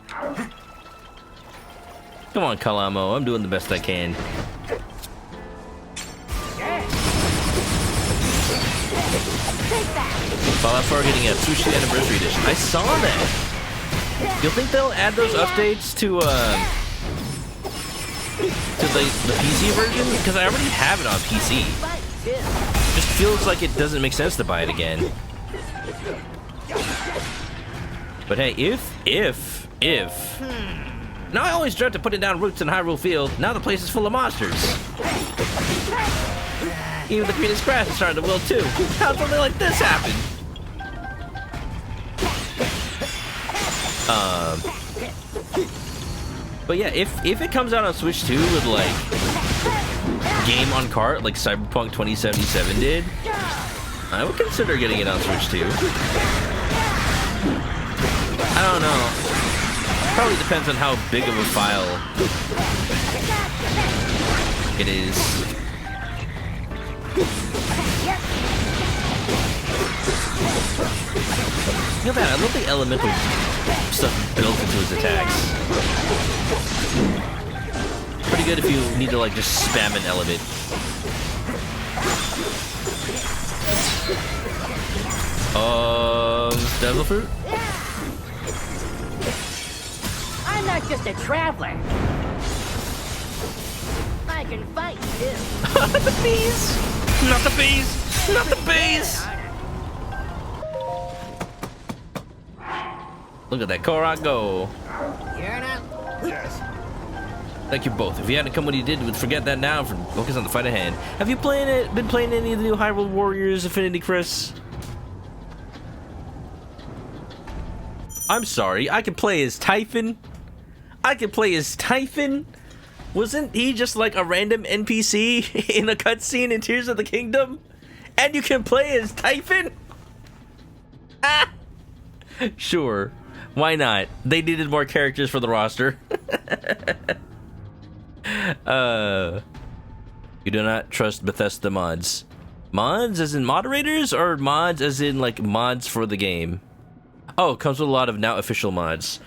Come on, Kalamo. I'm doing the best I can. Fallout 4 getting a Sushi Anniversary Edition. I saw that. You'll think they'll add those updates to the PC version? Because I already have it on PC. It just feels like it doesn't make sense to buy it again. But hey, if... Now I always dreamt of putting down roots in Hyrule Field. Now the place is full of monsters. Even the greenest grass is starting to wilt too. How'd something like this happen? But yeah, if it comes out on Switch 2 with like game on cart like Cyberpunk 2077 did, I would consider getting it on Switch 2. I don't know. Probably depends on how big of a file it is. Look at that, I love the elemental stuff built into his attacks. Pretty good if you need to like just spam an element. Devil fruit? I'm not just a traveler. I can fight too. The bees! Not the bees! Not the bees! Look at that Korok go. Gearing up. Yes. Thank you both. If you hadn't come when you did, we'd forget that now for focus on the fight at hand. Have you been playing any of the new Hyrule Warriors Affinity, Chris? I'm sorry, I can play as Typhon. I can play as Typhon? Wasn't he just like a random NPC in a cutscene in Tears of the Kingdom? And you can play as Typhon? Ah! Sure. Why not? They needed more characters for the roster. You do not trust Bethesda mods. Mods as in moderators or mods as in like mods for the game? Oh, it comes with a lot of now official mods.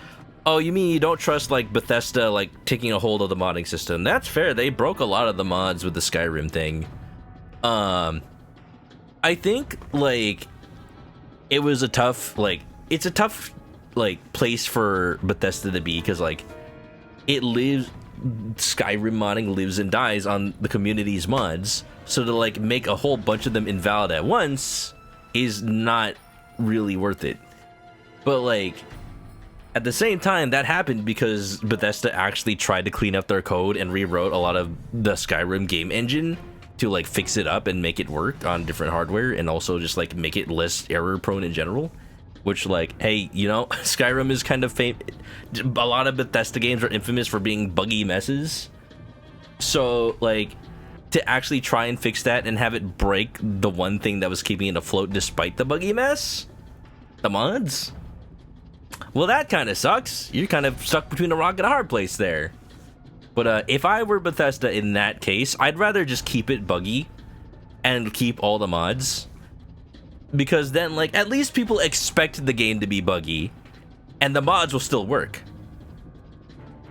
Oh, you mean you don't trust like Bethesda like taking a hold of the modding system? That's fair. They broke a lot of the mods with the Skyrim thing. I think like it was a tough it's a tough place for Bethesda to be, because like Skyrim modding lives and dies on the community's mods. So to like make a whole bunch of them invalid at once is not really worth it. But like at the same time, that happened because Bethesda actually tried to clean up their code and rewrote a lot of the Skyrim game engine to like fix it up and make it work on different hardware, and also just like make it less error prone in general. Which, like, hey, you know, Skyrim is kind of a lot of Bethesda games are infamous for being buggy messes. So like to actually try and fix that and have it break the one thing that was keeping it afloat despite the buggy mess, the mods, well, that kind of sucks. You're kind of stuck between a rock and a hard place there. But if I were Bethesda in that case, I'd rather just keep it buggy and keep all the mods, because then like at least people expect the game to be buggy and the mods will still work.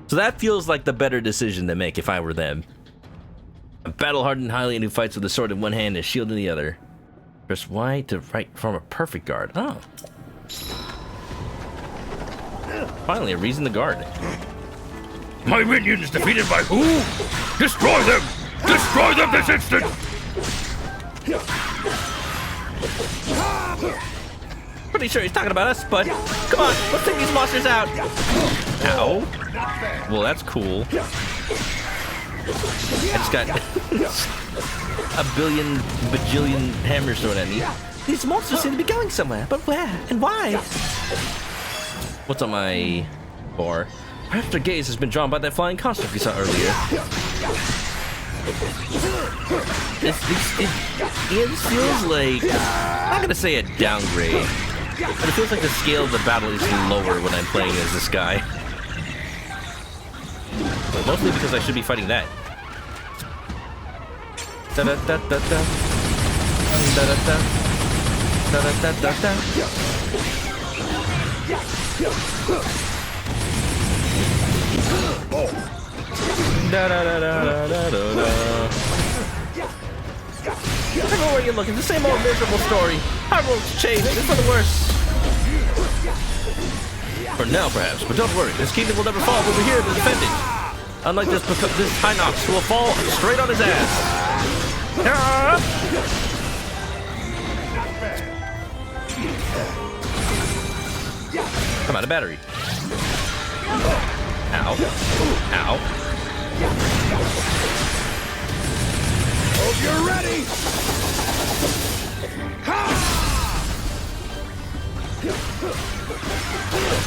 So that feels like the better decision to make if I were them. A battle-hardened Hylian who fights with a sword in one hand and a shield in the other. Press Y to right form a perfect guard. Oh. Finally, a reason to guard. My minions defeated by who? Destroy them! Destroy them this instant! Pretty sure he's talking about us, but come on, let's take these monsters out. Ow. Well, that's cool. I just got a billion bajillion hammers thrown at me. These monsters seem to be going somewhere, but where and why? What's on my bar? Perhaps their gaze has been drawn by that flying construct we saw earlier. This feels like, I'm not gonna say a downgrade, but it feels like the scale of the battle is lower when I'm playing as this guy. Mostly because I should be fighting that. Da da da da da. Da da da. Da da da da da. Da da da da da da da. Everywhere you look, it's the same old miserable story. Hyrule's changed, it's for the worse. For now, perhaps, but don't worry, this kingdom will never fall, but we're here to defend it. Unlike this Hinox, who will fall straight on his ass. I'm out of battery. Ow. Ow. Hope you're ready!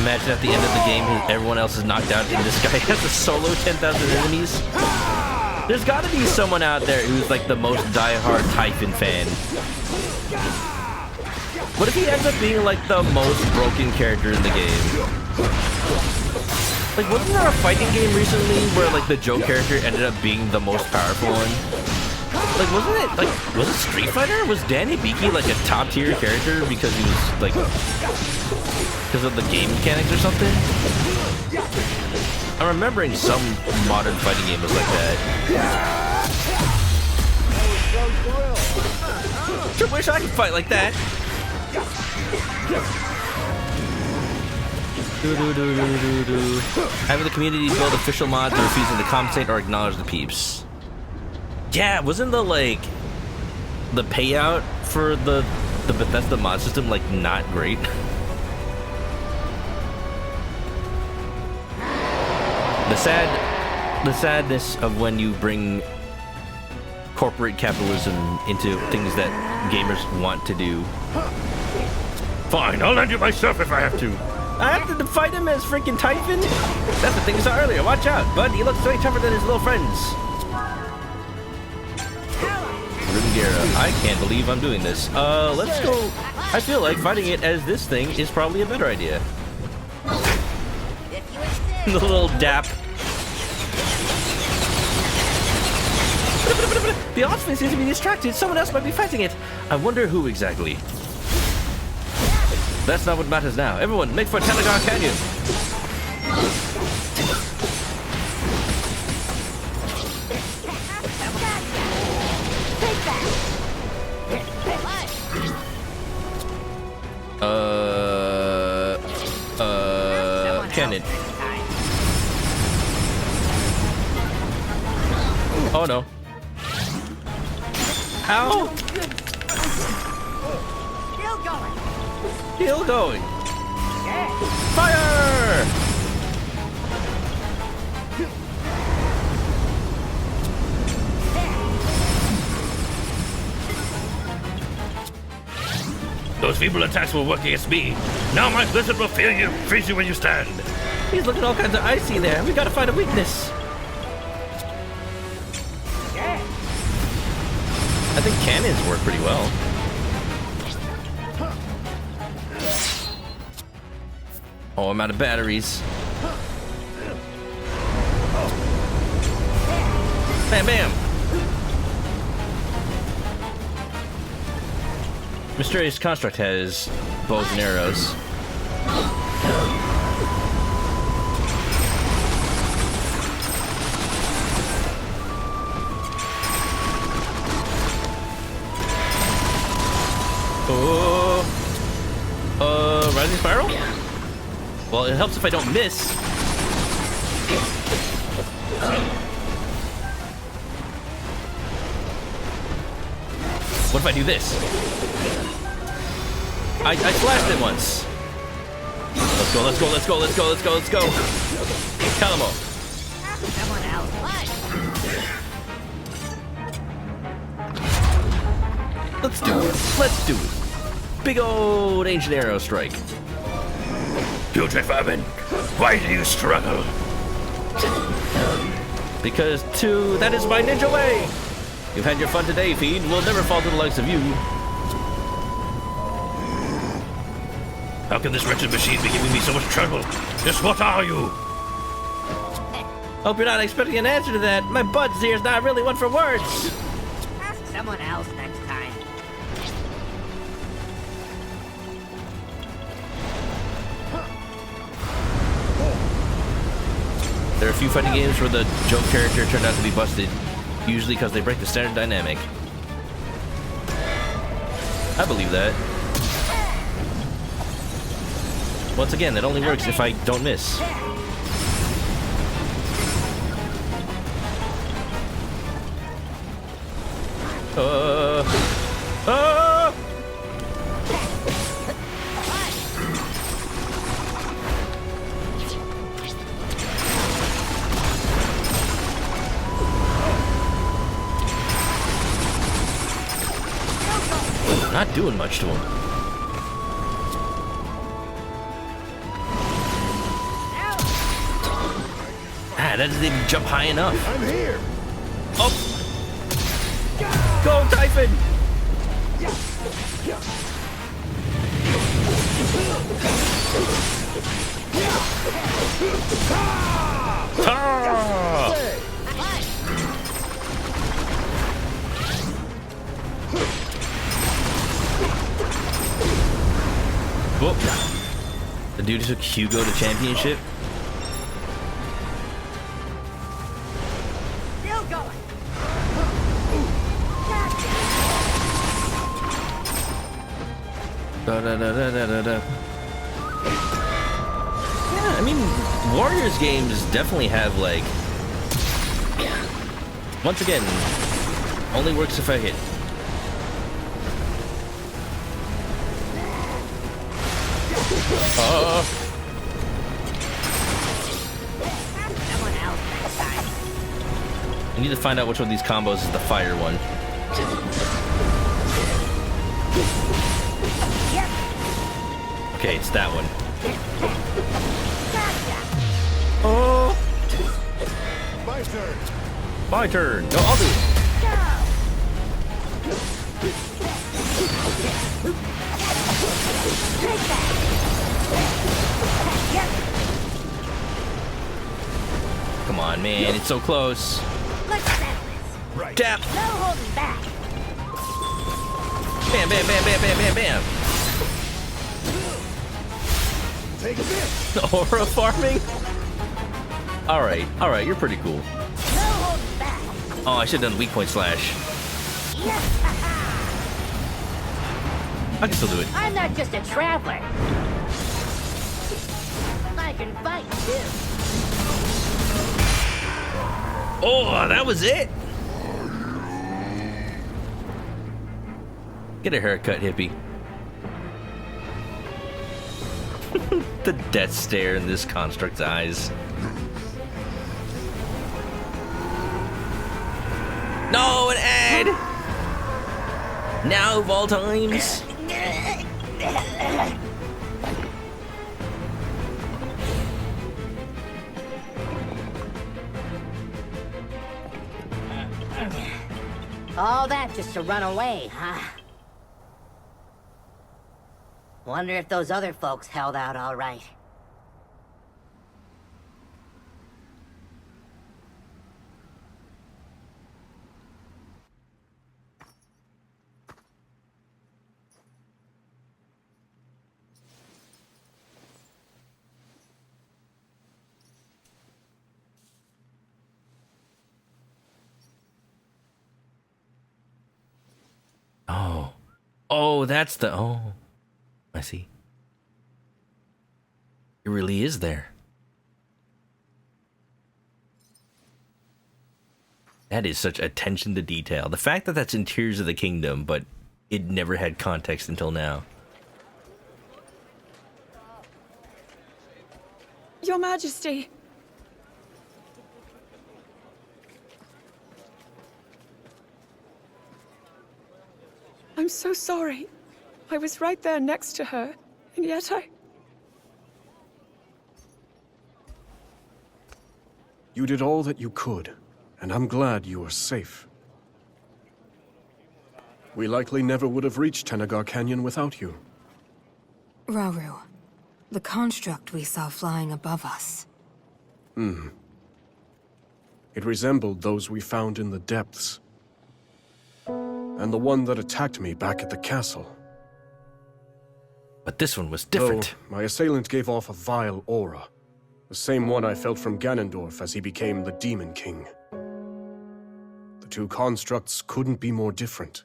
Imagine at the end of the game, everyone else is knocked out and this guy has to solo 10,000 enemies. There's gotta be someone out there who's like the most diehard Typhon fan. What if he ends up being like the most broken character in the game? Like, wasn't there a fighting game recently where like the Joe character ended up being the most powerful one? Like, wasn't it like, was it Street Fighter? Was Danny Beaky like a top tier character because he was like, because of the game mechanics or something? I'm remembering some modern fighting game was like that. Sure wish I could fight like that. Having the community build official mods and refusing to compensate or acknowledge the peeps. Yeah, wasn't the like the payout for the Bethesda mod system like not great? The sadness of when you bring corporate capitalism into things that gamers want to do. Fine, I'll end it myself if I have to. I have to fight him as freaking Typhon? That's the thing we saw earlier. Watch out, bud. He looks way tougher than his little friends. Rimgera, I can't believe I'm doing this. Let's go. I feel like fighting it as this thing is probably a better idea. The little dap. The Archman seems to be distracted. Someone else might be fighting it. I wonder who exactly. That's not what matters now. Everyone, make for Telegar Canyon. Take that. Cannon. Oh no. Ow! Still going. Still going. Fire! Those feeble attacks will work against me. Now my blizzard will freeze you where you stand. He's looking all kinds of icy there. We gotta find a weakness. I think cannons work pretty well. Oh, I'm out of batteries. Bam, bam. Mysterious Construct has bows and arrows. Rising Spiral? Well, it helps if I don't miss. What if I do this? I flashed it once. Let's go, let's go, let's go, let's go, let's go, let's go. Calamo. Someone else. What? Let's do it. Let's do it. Big old ancient arrow strike. Putrid vermin, why do you struggle? Because that is my ninja way. You've had your fun today, Fiend. We'll never fall to the likes of you. How can this wretched machine be giving me so much trouble? Just what are you? Hope you're not expecting an answer to that. My buds here is not really one for words. Ask someone else next time. There are a few fighting games where the joke character turned out to be busted, usually because they break the standard dynamic. I believe that. Once again, that only works if I don't miss. Not doing much to him. Ah, that doesn't even jump high enough. I'm here. Oh! Go, Typhon! Ah! Whoop. The dude who took Hugo to championship. Still going. Da-da-da-da-da-da. Yeah, I mean, Warriors games definitely have, like... Once again, only works if I hit. Someone else next time. I need to find out which one of these combos is the fire one. Okay, it's that one. Oh! My turn. My turn! No, I'll do it! Come on, man, it's so close. Let's settle this. Right. Tap! No holding back. Bam, bam, bam, bam, bam, bam, bam! Take this. Aura farming? Alright, you're pretty cool. No holding back. Oh, I should have done weak point slash. Yes, I can still do it. I'm not just a traveler. I can fight too. Oh, that was it? Get a haircut, hippie. The death stare in this construct's eyes. No, an ad! Now of all times. All that just to run away, huh? Wonder if those other folks held out all right. Oh. Oh, that's the... Oh. I see. It really is there. That is such attention to detail. The fact that that's in Tears of the Kingdom, but it never had context until now. Your Majesty. I'm so sorry. I was right there next to her, and yet You did all that you could, and I'm glad you are safe. We likely never would have reached Tenagar Canyon without you. Rauru, the construct we saw flying above us. It resembled those we found in the depths. And the one that attacked me back at the castle. But this one was different. Though, my assailant gave off a vile aura. The same one I felt from Ganondorf as he became the Demon King. The two constructs couldn't be more different.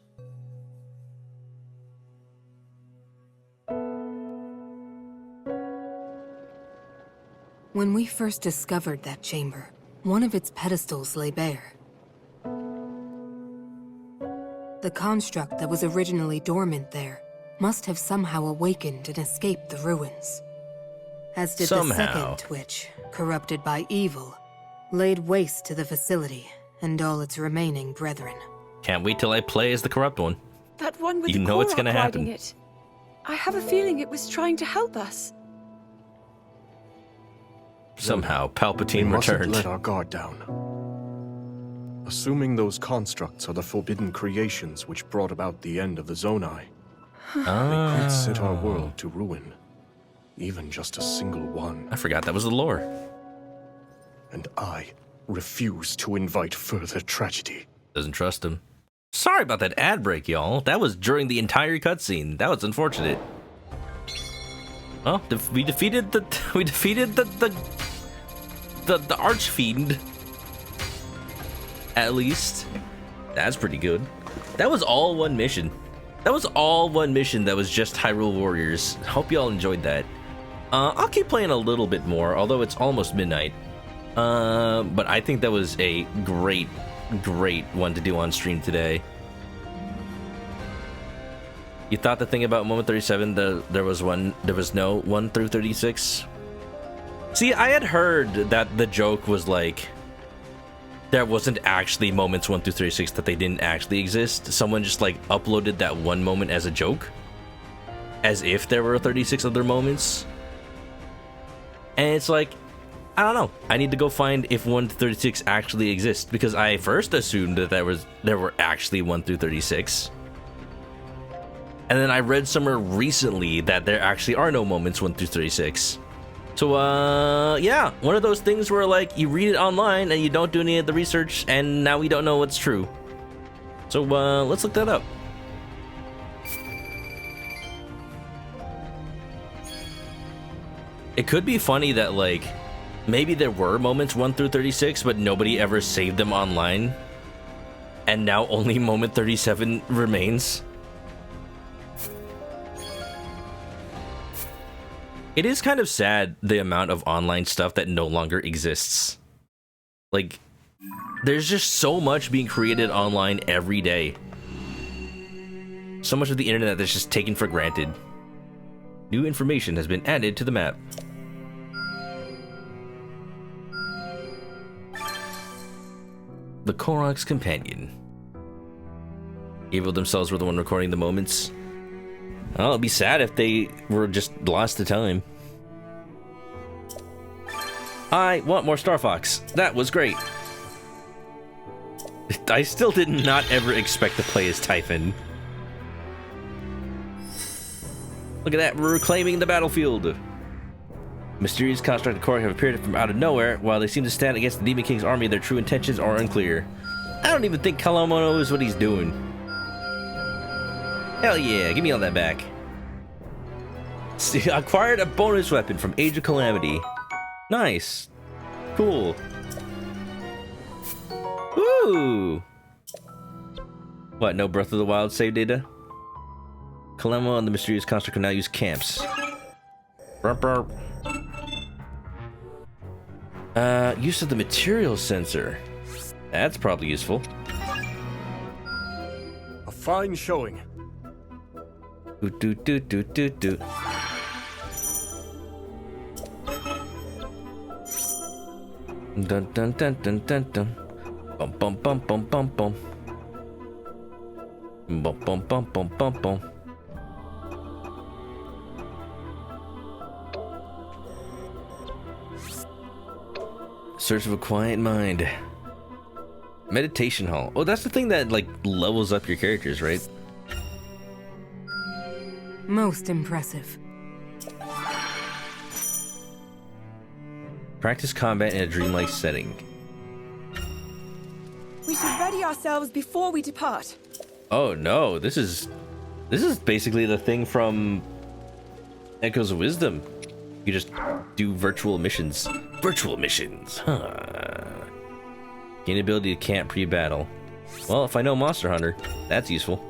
When we first discovered that chamber, one of its pedestals lay bare. The construct that was originally dormant there must have somehow awakened and escaped the ruins. As did the second, which, corrupted by evil, laid waste to the facility and all its remaining brethren. Can't wait till I play as the corrupt one. That one with You the know what's Korok gonna happen. riding it. I have a feeling it was trying to help us. Somehow, We Palpatine mustn't returned. let our guard down. Assuming those constructs are the forbidden creations which brought about the end of the Zonai, they could set our world to ruin. Even just a single one. I forgot that was the lore. And I refuse to invite further tragedy. Doesn't trust him. Sorry about that ad break, y'all. That was during the entire cutscene. That was unfortunate. Well, we defeated the Archfiend. At least. That's pretty good. That was all one mission. That was all one mission that was just Hyrule Warriors. Hope y'all enjoyed that. I'll keep playing a little bit more, although it's almost midnight. But I think that was a great one to do on stream today. You thought the thing about moment 37, there was no 1 through 36? See, I had heard that the joke was like, there wasn't actually moments 1 through 36, that they didn't actually exist. Someone just like uploaded that one moment as a joke. As if there were 36 other moments. And it's like, I don't know. I need to go find if 1 to 36 actually exists, because I first assumed that there were actually 1 through 36. And then I read somewhere recently that there actually are no moments 1 through 36. So, yeah, one of those things where, like, you read it online and you don't do any of the research, and now we don't know what's true. So, let's look that up. It could be funny that, like, maybe there were moments 1 through 36, but nobody ever saved them online. And now only moment 37 remains. It is kind of sad, the amount of online stuff that no longer exists. Like, there's just so much being created online every day. So much of the internet that's just taken for granted. New information has been added to the map. The Korok's companion. Evil themselves were the one recording the moments. Well, it'd be sad if they were just lost to time. I want more Star Fox. That was great. I still did not ever expect to play as Typhon. Look at that, we're reclaiming the battlefield. Mysterious construct and Korok have appeared from out of nowhere. While they seem to stand against the Demon King's army, their true intentions are unclear. I don't even think Kalamo knows what he's doing. Hell yeah, give me all that back. See, acquired a bonus weapon from Age of Calamity. Nice. Cool. Woo! What, no Breath of the Wild save data? Kalamo and the mysterious construct can now use camps. Burp, burp. Use of the material sensor. That's probably useful. A fine showing. Do. Dun dun dun dun dun dun. Bum bum bum bum bum bum. Bum bum bum bum bum bum. Search of a quiet mind. Meditation hall. Oh, that's the thing that like levels up your characters, right? Most impressive. Practice combat in a dreamlike setting. We should ready ourselves before we depart. Oh no, this is basically the thing from Echoes of Wisdom. You just do virtual missions. Virtual missions, huh? Gain ability to camp pre-battle. Well, if I know Monster Hunter, that's useful.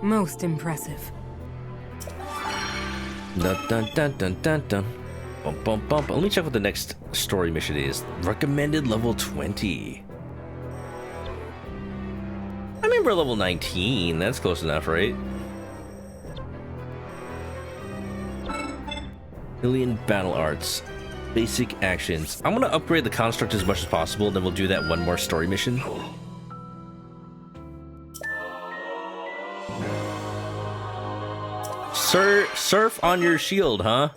Most impressive. Dun dun dun dun dun dun. Bum bum bum. Let me check what the next story mission is. Recommended level 20. I remember level 19. That's close enough, right? Alien Battle Arts. Basic actions. I'm gonna upgrade the construct as much as possible, then we'll do that one more story mission. Surf on your shield, huh?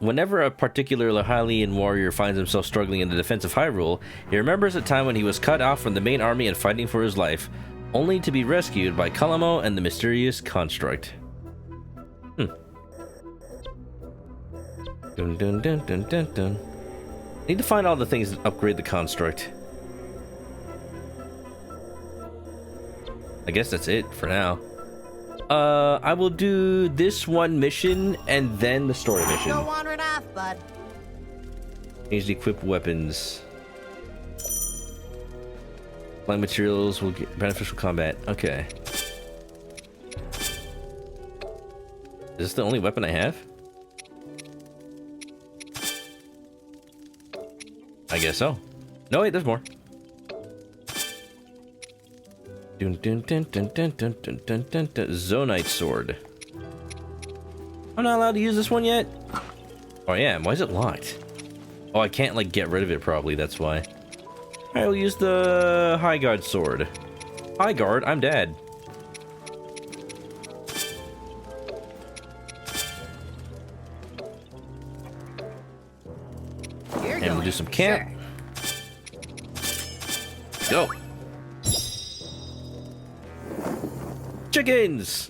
Whenever a particular Hylian warrior finds himself struggling in the defense of Hyrule, he remembers a time when he was cut off from the main army and fighting for his life, only to be rescued by Kalamo and the mysterious construct. Dun dun dun dun dun dun. Need to find all the things that upgrade the construct. I guess that's it for now. I will do this one mission and then the story mission. Go wandering off, bud. Change the equipped weapons. Flying materials will get beneficial combat. Okay. Is this the only weapon I have? I guess so. No, wait, there's more. Dun dun dun dun dun dun dun dun dun dun. Zonite sword. I'm not allowed to use this one yet? Oh, I am. Why is it locked? Oh, I can't, like, get rid of it, probably. That's why. I will use the High Guard sword. High Guard? I'm dead. And we'll do some camp. Go. Chickens!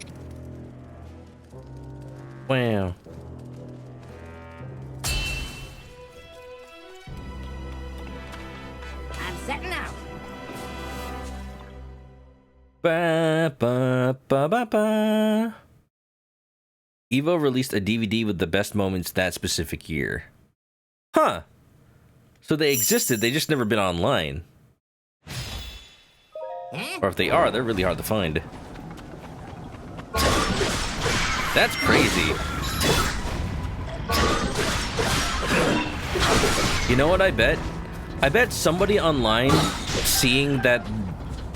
Wow. I'm setting out. Ba ba ba ba ba. Evo released a DVD with the best moments that specific year. Huh. So they existed, they just never been online. Or if they are, they're really hard to find. That's crazy. You know what I bet? I bet somebody online seeing that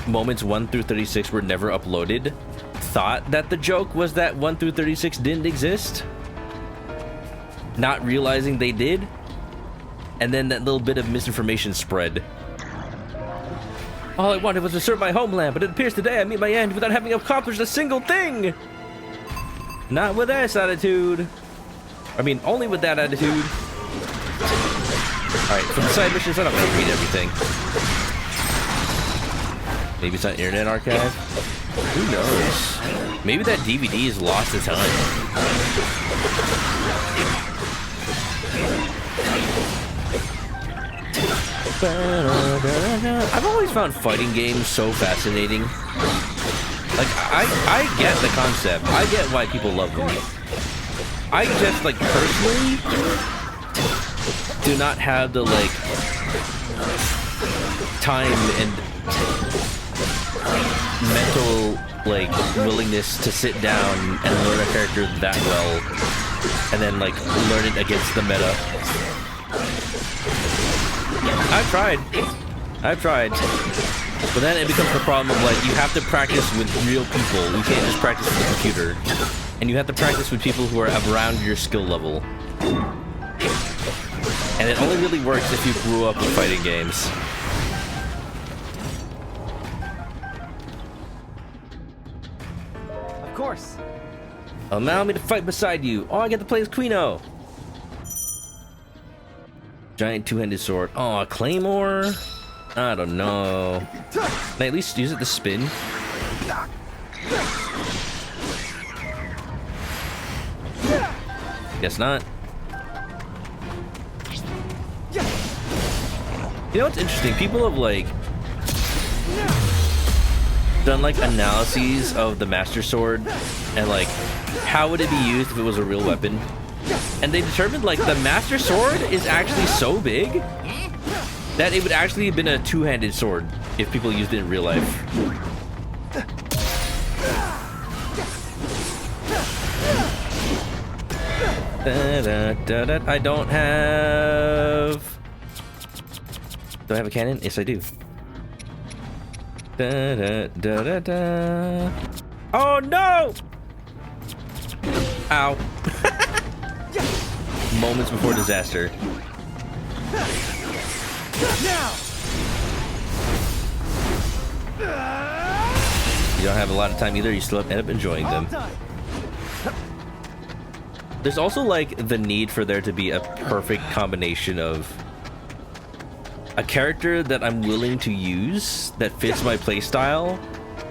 moments 1 through 36 were never uploaded thought that the joke was that 1 through 36 didn't exist, not realizing they did, and then that little bit of misinformation spread. All I wanted was to serve my homeland, but it appears today I meet my end without having accomplished a single thing. Not with this attitude. I mean, only with that attitude. Alright, for the side missions, I don't want to read everything. Maybe it's on Internet Archive? Who knows? Maybe that DVD is lost to time. I've always found fighting games so fascinating. Like, I get the concept. I get why people love them. I just, like, personally do not have the, like, time and mental, like, willingness to sit down and learn a character that well and then, like, learn it against the meta. I've tried. But then it becomes the problem of, like, you have to practice with real people. You can't just practice with the computer. And you have to practice with people who are around your skill level. And it only really works if you grew up with fighting games. Of course. Allow me to fight beside you. Oh, I get to play as Quino. Giant two-handed sword. Oh, a claymore? I don't know. Can I at least use it to spin? Guess not. You know what's interesting? People have, like, done, like, analyses of the Master Sword and, like, how would it be used if it was a real weapon? And they determined, like, the Master Sword is actually so big that it would actually have been a two-handed sword if people used it in real life. I don't have... Do I have a cannon? Yes, I do. Oh, no! Ow. Moments before disaster. Now. You don't have a lot of time either. You still end up enjoying them. There's also, like, the need for there to be a perfect combination of a character that I'm willing to use that fits my playstyle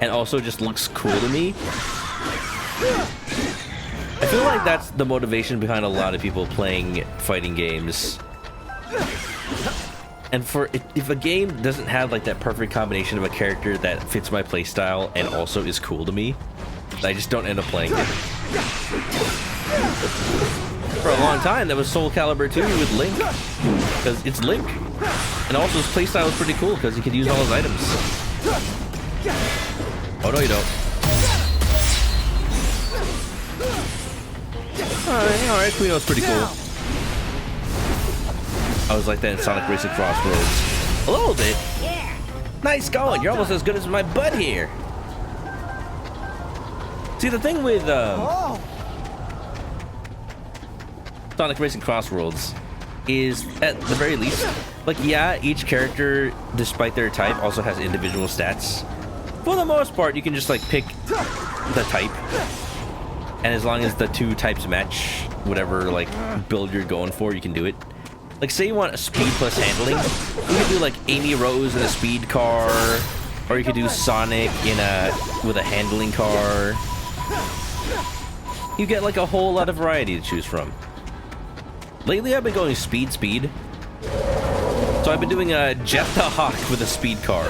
and also just looks cool to me. I feel like that's the motivation behind a lot of people playing fighting games. And for if a game doesn't have, like, that perfect combination of a character that fits my playstyle and also is cool to me, I just don't end up playing it. For a long time, that was Soul Calibur 2 with Link, because it's Link. And also his playstyle was pretty cool because he could use all his items. Oh no, you don't. Alright, Quino's pretty cool. I was like that in Sonic Racing Crossroads. A little bit. Nice going. You're almost as good as my bud here. See, the thing with Sonic Racing Crossroads is, at the very least, like, yeah, each character, despite their type, also has individual stats. For the most part, you can just, like, pick the type, and as long as the two types match whatever, like, build you're going for, you can do it. Like, say you want a speed plus handling, you can do, like, Amy Rose in a speed car, or you could do Sonic in with a handling car. You get, like, a whole lot of variety to choose from. Lately, I've been going speed. So I've been doing a Jeff the Hawk with a speed car.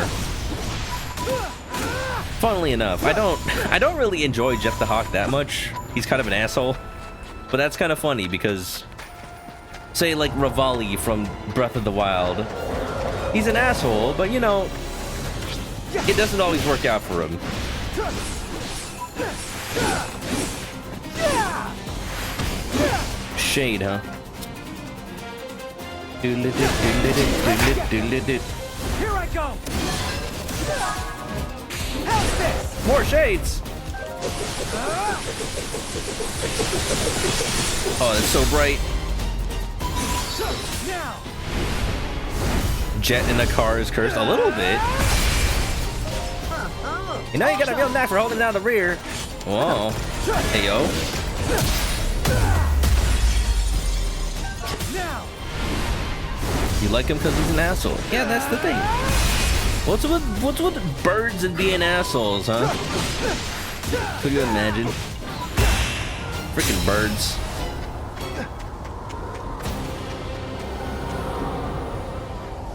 Funnily enough, I don't really enjoy Jeff the Hawk that much. He's kind of an asshole. But that's kind of funny because, say, like Rivali from Breath of the Wild, he's an asshole, but you know, it doesn't always work out for him. Shade, huh? Here I go. How's this? More shades! Oh, that's so bright. Now. Jet in a car is cursed a little bit. You know you got a real knack for holding down the rear. Whoa. Hey, yo. Now. You like him because he's an asshole. Yeah, that's the thing. What's with birds and being assholes, huh? Could you imagine? Freaking birds.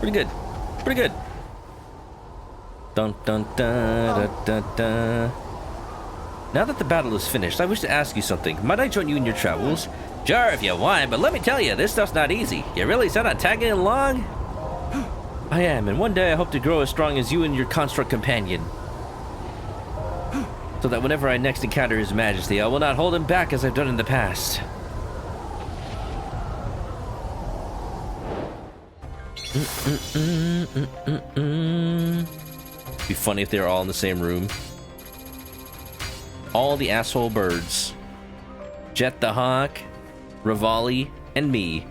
Pretty good. Pretty good. Dun dun dun dun dun dun. Now that the battle is finished, I wish to ask you something. Might I join you in your travels? Sure, if you want, but let me tell you, this stuff's not easy. You really set on tagging along? I am, and one day I hope to grow as strong as you and your construct companion. So that whenever I next encounter His Majesty, I will not hold him back as I've done in the past. Be funny if they were all in the same room. All the asshole birds. Jet the Hawk, Rivali, and me.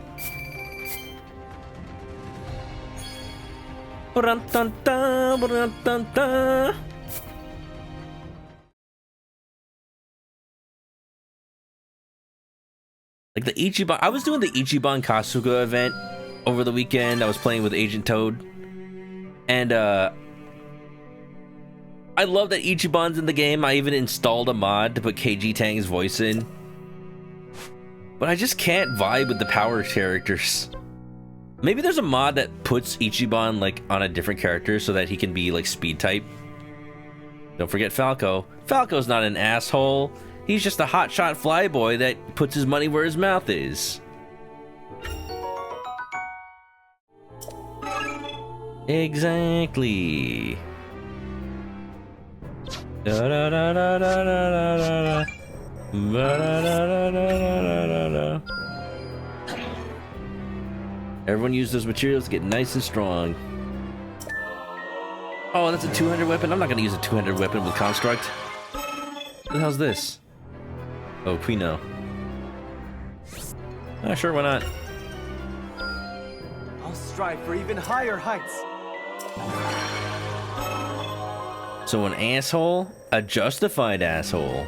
Like the Ichiban, I was doing the Ichiban Kasuga event over the weekend. I was playing with Agent Toad, and I love that Ichiban's in the game. I even installed a mod to put KG Tang's voice in, but I just can't vibe with the power characters. Maybe there's a mod that puts Ichiban like on a different character so that he can be like speed type. Don't forget Falco. Falco's not an asshole. He's just a hotshot flyboy that puts his money where his mouth is. Exactly. Da da da da da da da da. Da da da da da da. Everyone use those materials to get nice and strong. Oh, that's a 200 weapon? I'm not gonna use a 200 weapon with Construct. What the hell's this? Oh, Quino. Ah, sure, why not? I'll strive for even higher heights. So an asshole? A justified asshole.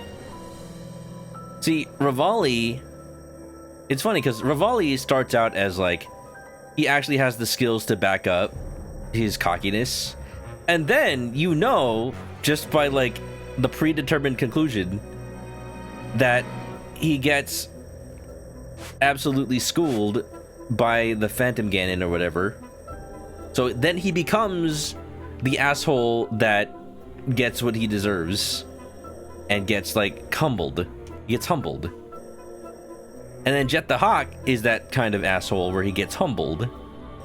See, Rivali... It's funny, because Rivali starts out as, like... He actually has the skills to back up his cockiness. And then, you know, just by, like, the predetermined conclusion... that he gets absolutely schooled by the Phantom Ganon or whatever. So then he becomes the asshole that gets what he deserves and gets like humbled. He gets humbled. And then Jet the Hawk is that kind of asshole where he gets humbled.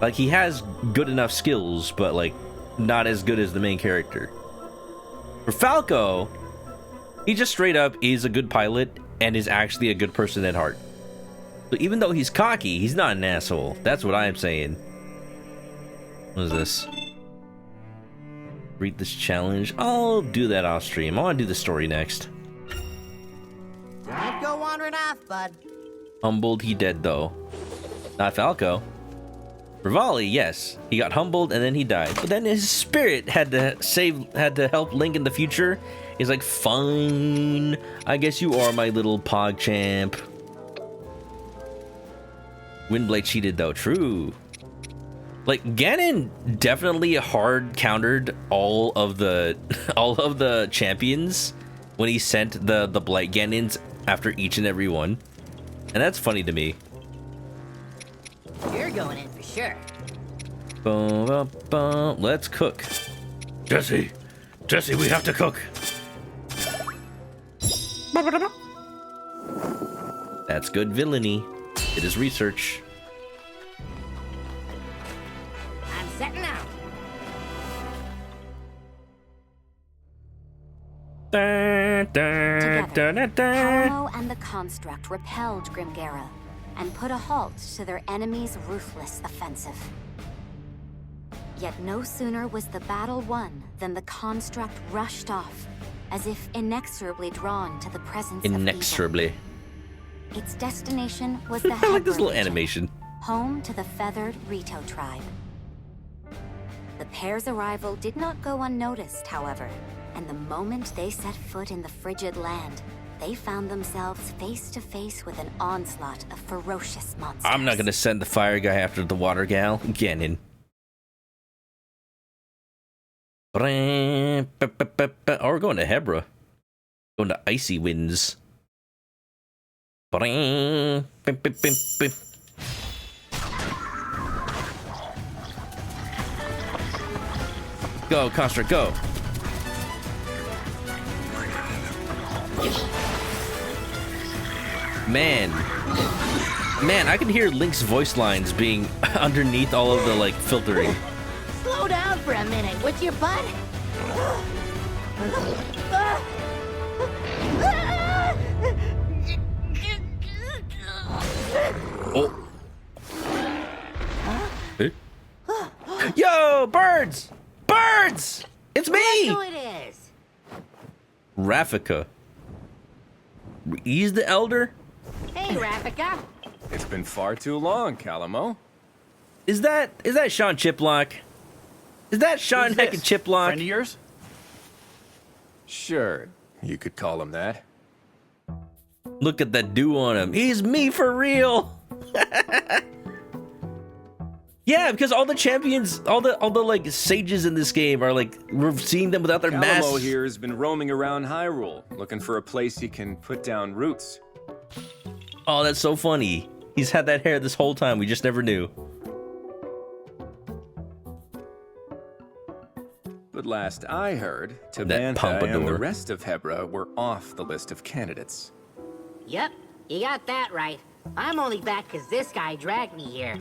Like he has good enough skills, but like not as good as the main character. For Falco, he just straight up is a good pilot and is actually a good person at heart. So even though he's cocky, he's not an asshole. That's what I'm saying. What is this? Read this challenge. I'll do that off stream. I want to do the story next. Don't go wandering off, bud. Humbled, he dead though. Not Falco. Rivali, yes. He got humbled and then he died. But then his spirit had to help Link in the future. He's like, fine. I guess you are my little pog champ. Windblade cheated though, true. Like Ganon definitely hard countered all of the champions when he sent the Blight Ganons after each and every one. And that's funny to me. You're going in for sure. Boom, boom, boom. Let's cook. Jesse, we have to cook. That's good villainy. It is research. I'm setting out. Together, Calamo and the Construct repelled Grimgera and put a halt to their enemy's ruthless offensive. Yet no sooner was the battle won than the Construct rushed off, as if inexorably drawn to the presence of Inexorably. evil. Its destination was the I like this Hebra little region, animation. home to the feathered Rito tribe. The pair's arrival did not go unnoticed, however, and the moment they set foot in the frigid land, they found themselves face to face with an onslaught of ferocious monsters. I'm not gonna send the fire guy after the water gal. Ganon. Oh, we're going to Hebra. Going to Icy Winds. Go, Construct, go. Man, I can hear Link's voice lines being underneath all of the like filtering. Slow down for a minute, would you, bud? Oh. Eh? Yo, birds! Birds! It's me! Who it is? Rafika. He's the elder? Hey, Rafika. It's been far too long, Calamo. Is that Sean Chiplock? Is that Sean Who's heckin' this? Chiplock? Friend of yours? Sure, you could call him that. Look at that dew on him. He's me for real. Yeah, because all the champions, all the like sages in this game are like, we're seeing them without their masks. Calamo here has been roaming around Hyrule, looking for a place he can put down roots. Oh, that's so funny. He's had that hair this whole time. We just never knew. But last I heard, That Tabantha and pompadour. the rest of Hebra were off the list of candidates. Yep, you got that right. I'm only back because this guy dragged me here.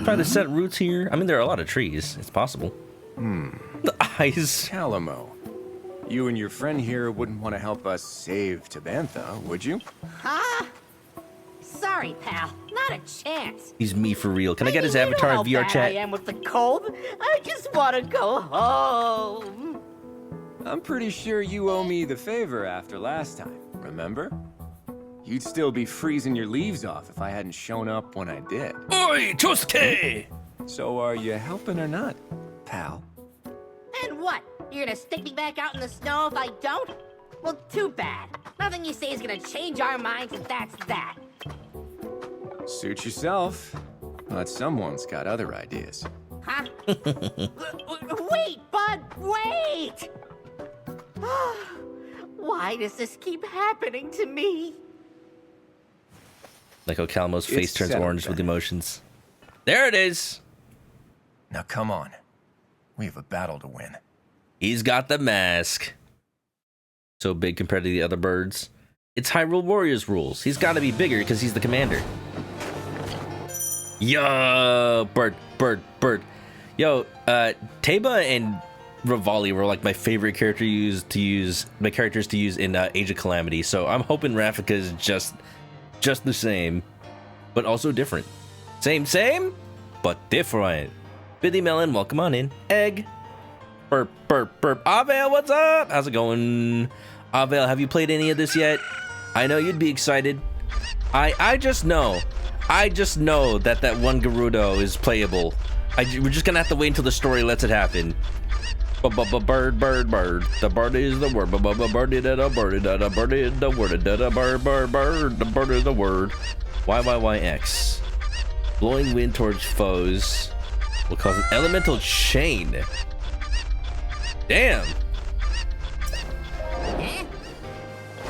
Try to set roots here. I mean, there are a lot of trees. It's possible. The eyes. Calamo, you and your friend here wouldn't want to help us save Tabantha, would you? Huh? Sorry, pal. Not a chance. He's me for real. Can I get his mean, you know avatar in how VR bad chat? I am with the cold. I just want to go home. I'm pretty sure you owe me the favor after last time, remember? You'd still be freezing your leaves off if I hadn't shown up when I did. Oi, Tuske! So are you helping or not, pal? And what? You're gonna stick me back out in the snow if I don't? Well, too bad. Nothing you say is gonna change our minds, and that's that. Suit yourself, but someone's got other ideas. Huh? Wait, bud, wait! Why does this keep happening to me? Like how Calamo's face It's turns settled orange with then. emotions. There it is. Now come on. We have a battle to win. He's got the mask. So big compared to the other birds. It's Hyrule Warriors rules. He's got to be bigger because he's the commander. Yo, bird. Yo, Teba and Rivali were like my favorite characters to use in Age of Calamity. So I'm hoping Rafika is just the same, but also different. Same, but different. Biddy Melon, welcome on in. Egg. Burp. Avel, what's up? How's it going? Avel, have you played any of this yet? I know you'd be excited. I just know that one Gerudo is playable. We're just gonna have to wait until the story lets it happen. Bird. The bird is the word. Bird is the word. The bird is the word. YYYX. Blowing wind towards foes will cause an elemental chain. Damn.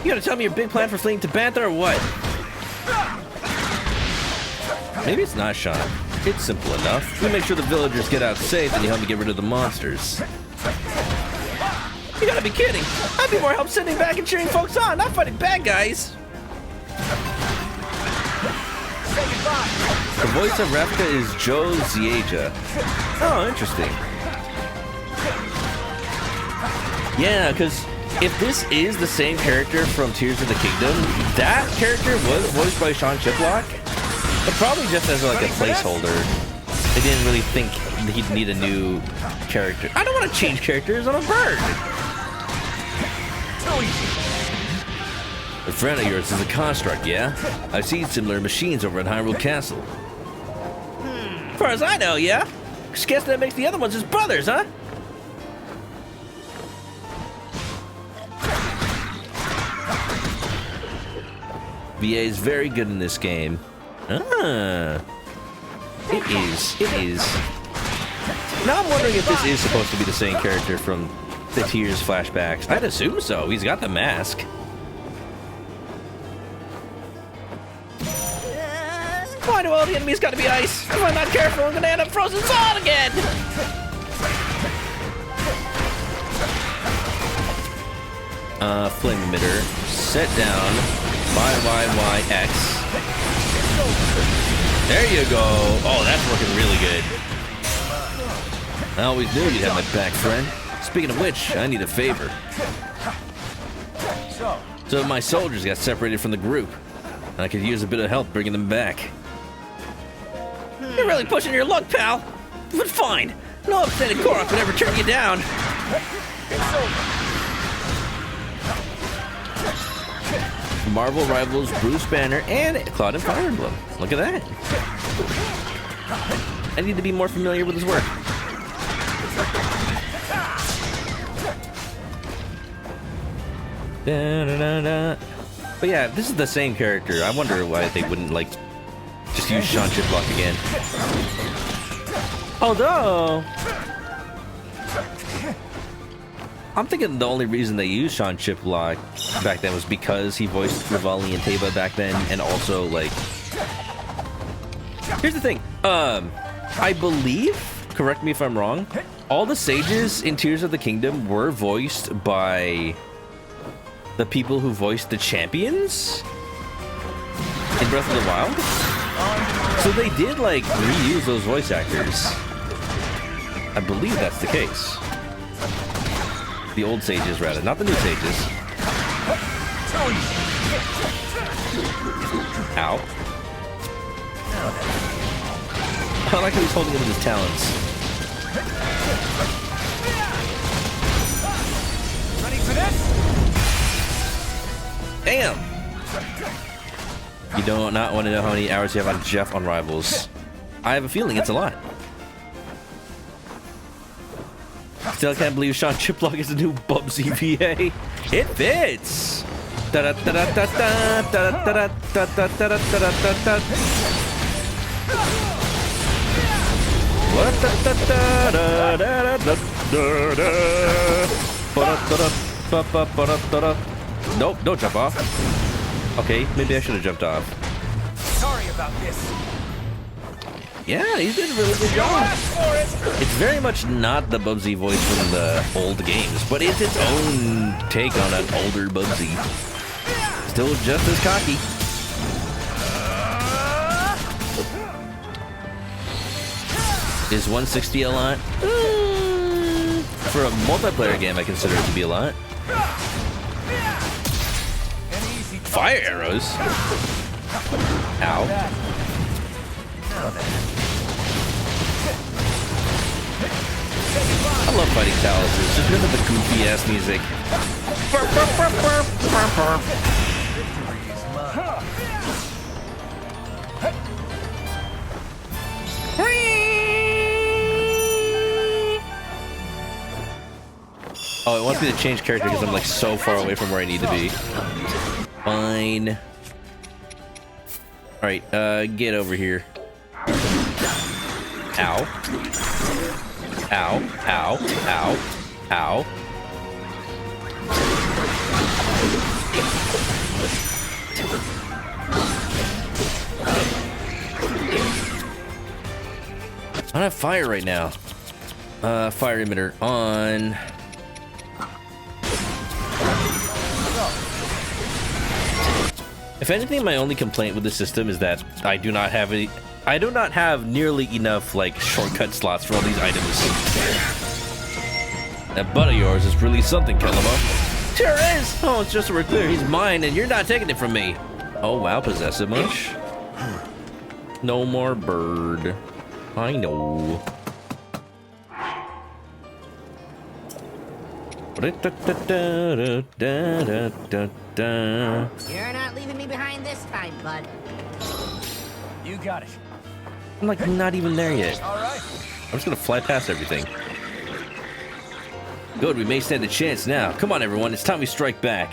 You gotta tell me your big plan for fleeing Tabantha or what? Maybe it's not Sean. It's simple enough. We make sure the villagers get out safe and you help me get rid of the monsters. You gotta be kidding. I'd be more help sitting back and cheering folks on, not fighting bad guys. The voice of Ravka is Joe Zieja. Oh, interesting. Yeah, because if this is the same character from Tears of the Kingdom, that character was voiced by Sean Chiplock, but probably just as like a placeholder. They didn't really think he'd need a new character. I don't want to change characters. I'm a bird. A friend of yours is a construct, yeah? I've seen similar machines over at Hyrule Castle. As far as I know, yeah? Just guess that makes the other ones his brothers, huh? VA is very good in this game. Ah. It is. Now I'm wondering if this is supposed to be the same character from the Tears flashbacks. I'd assume so. He's got the mask. Why do all the enemies gotta be ice? If I'm not careful, I'm gonna end up frozen solid again! Flame emitter. Set down. YYYX. There you go. Oh, that's working really good. I always knew you'd have my back, friend. Speaking of which, I need a favor. So my soldiers got separated from the group. I could use a bit of help bringing them back. You're really pushing your luck, pal. But fine. No upsetting Korok would ever turn you down. Marvel rivals Bruce Banner and Cloud and Fire Emblem. Look at that. I need to be more familiar with his work. Da, da, da, da. But yeah, this is the same character. I wonder why they wouldn't like just use Sean Chiplock again. Although I'm thinking the only reason they used Sean Chiplock back then was because he voiced Rivali and Teba back then, and also like here's the thing. I believe, correct me if I'm wrong, all the sages in Tears of the Kingdom were voiced by the people who voiced the champions in Breath of the Wild. So they did like reuse those voice actors. I believe that's the case. The old sages, rather, not the new sages. Ow. I like how he's holding him with his talons. Ready for this? Damn! You do not want to know how many hours you have on Jeff on Rivals. I have a feeling it's a lot. Still can't believe Sean Chiplock is the new Bubsy VA. It fits! Nope, don't jump off. Okay, maybe I should have jumped off. Sorry about this. Yeah, he's did a really good job. It's very much not the Bubsy voice from the old games, but it's its own take on an older Bubsy. Still just as cocky. Is 160 a lot? For a multiplayer game, I consider it to be a lot. Fire arrows? Ow. I love fighting Taluses, just because of the goofy ass music. Oh, it wants me to change character because I'm like so far away from where I need to be. Fine. Alright, get over here. Ow. Ow, ow, ow, ow. I don't have fire right now. Fire emitter on. If anything, my only complaint with the system is that I do not have nearly enough like shortcut slots for all these items. That butt of yours is really something, Kalamo. Sure is. Oh, it's just so we're clear. He's mine, and you're not taking it from me. Oh wow, possessive much? No more bird. I know. You're not leaving me behind this time, bud. You got it. I'm like not even there yet. All right. I'm just gonna fly past everything. Good, we may stand a chance now. Come on, everyone, it's time we strike back.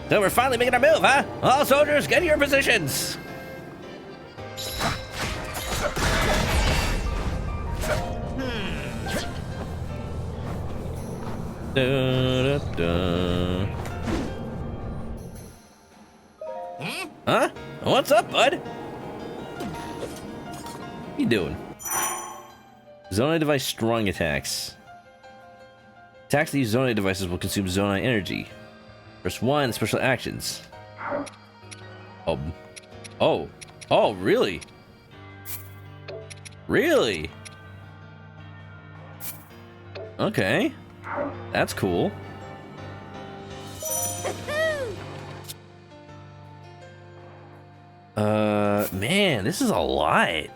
So we're finally making our move, huh? All soldiers, get to your positions. Da, da, da. Huh? What's up, bud? What you doing? Zonai device strong attacks. Attacks that use Zonai devices will consume Zonai energy. Press 1, special actions. Oh, really? Really? Okay. That's cool. Man, this is a lot.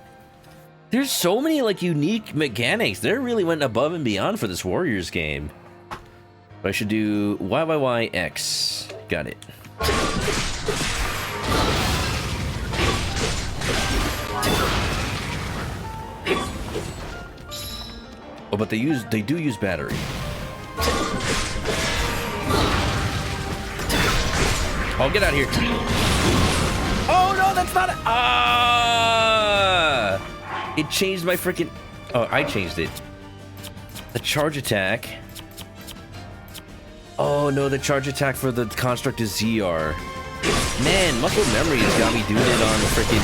There's so many like unique mechanics. They really went above and beyond for this Warriors game. I should do YYYX. Got it. Oh, but they do use battery. Oh, get out of here. Oh no, that's not it changed my freaking. Oh, I changed it. The charge attack. Oh no, the charge attack for the construct is ZR. Man, muscle memory has got me doing it on freaking.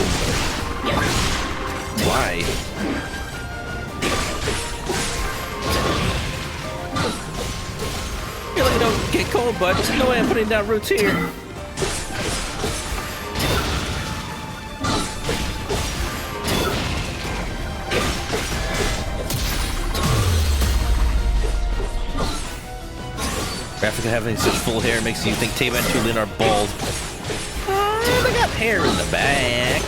Why? Feel like I don't get cold, but there's no way I'm putting down roots here. Graphic having such full hair makes you think Taba and Tulin are bald. Oh, they got hair in the back.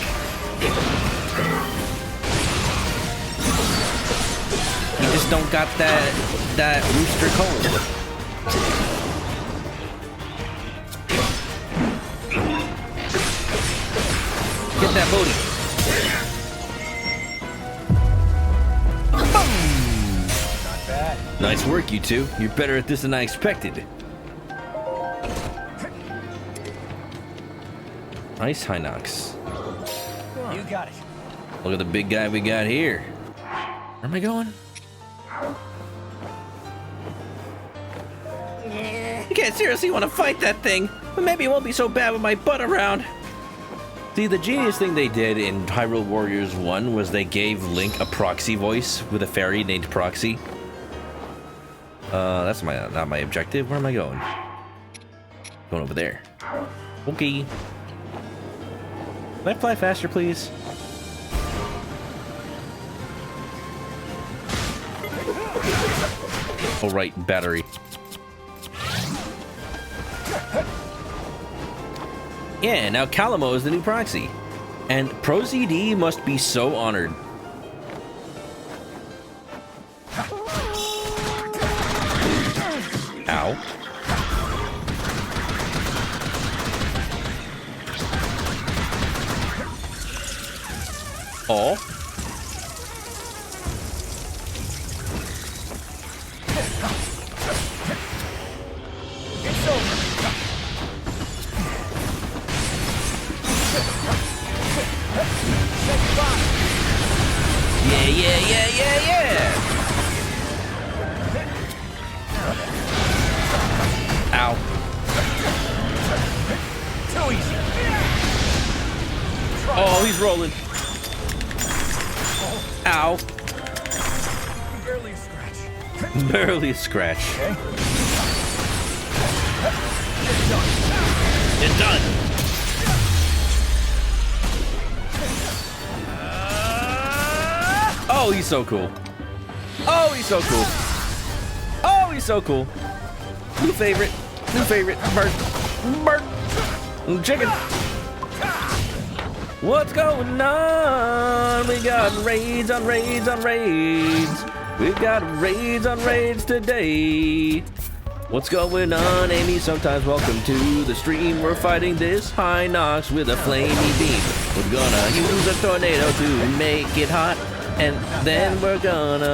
You just don't got that rooster cold. Get that booty. Nice work, you two. You're better at this than I expected. Nice, Hinox. You got it. Look at the big guy we got here. Where am I going? You can't seriously want to fight that thing, but maybe it won't be so bad with my butt around. See, the genius thing they did in Hyrule Warriors 1 was they gave Link a proxy voice with a fairy named Proxy. That's not my objective. Where am I going? Going over there. Okay. Can I fly faster, please? Oh, right, battery. Yeah, now Kalamo is the new proxy. And ProZD must be so honored. Ow. Oh. It's over. Yeah. Ow. Too easy. Oh, he's rolling. Ow. Barely a scratch. Barely a scratch. Okay. It's done. Oh, he's so cool. Oh, he's so cool. Oh, he's so cool. New favorite. New favorite. Bird. Bird. Chicken. What's going on? We got raids on raids on raids. We've got raids on raids today. What's going on, Amy? Sometimes welcome to the stream. We're fighting this high Nox with a flamey beam. We're gonna use a tornado to make it hot. And then we're gonna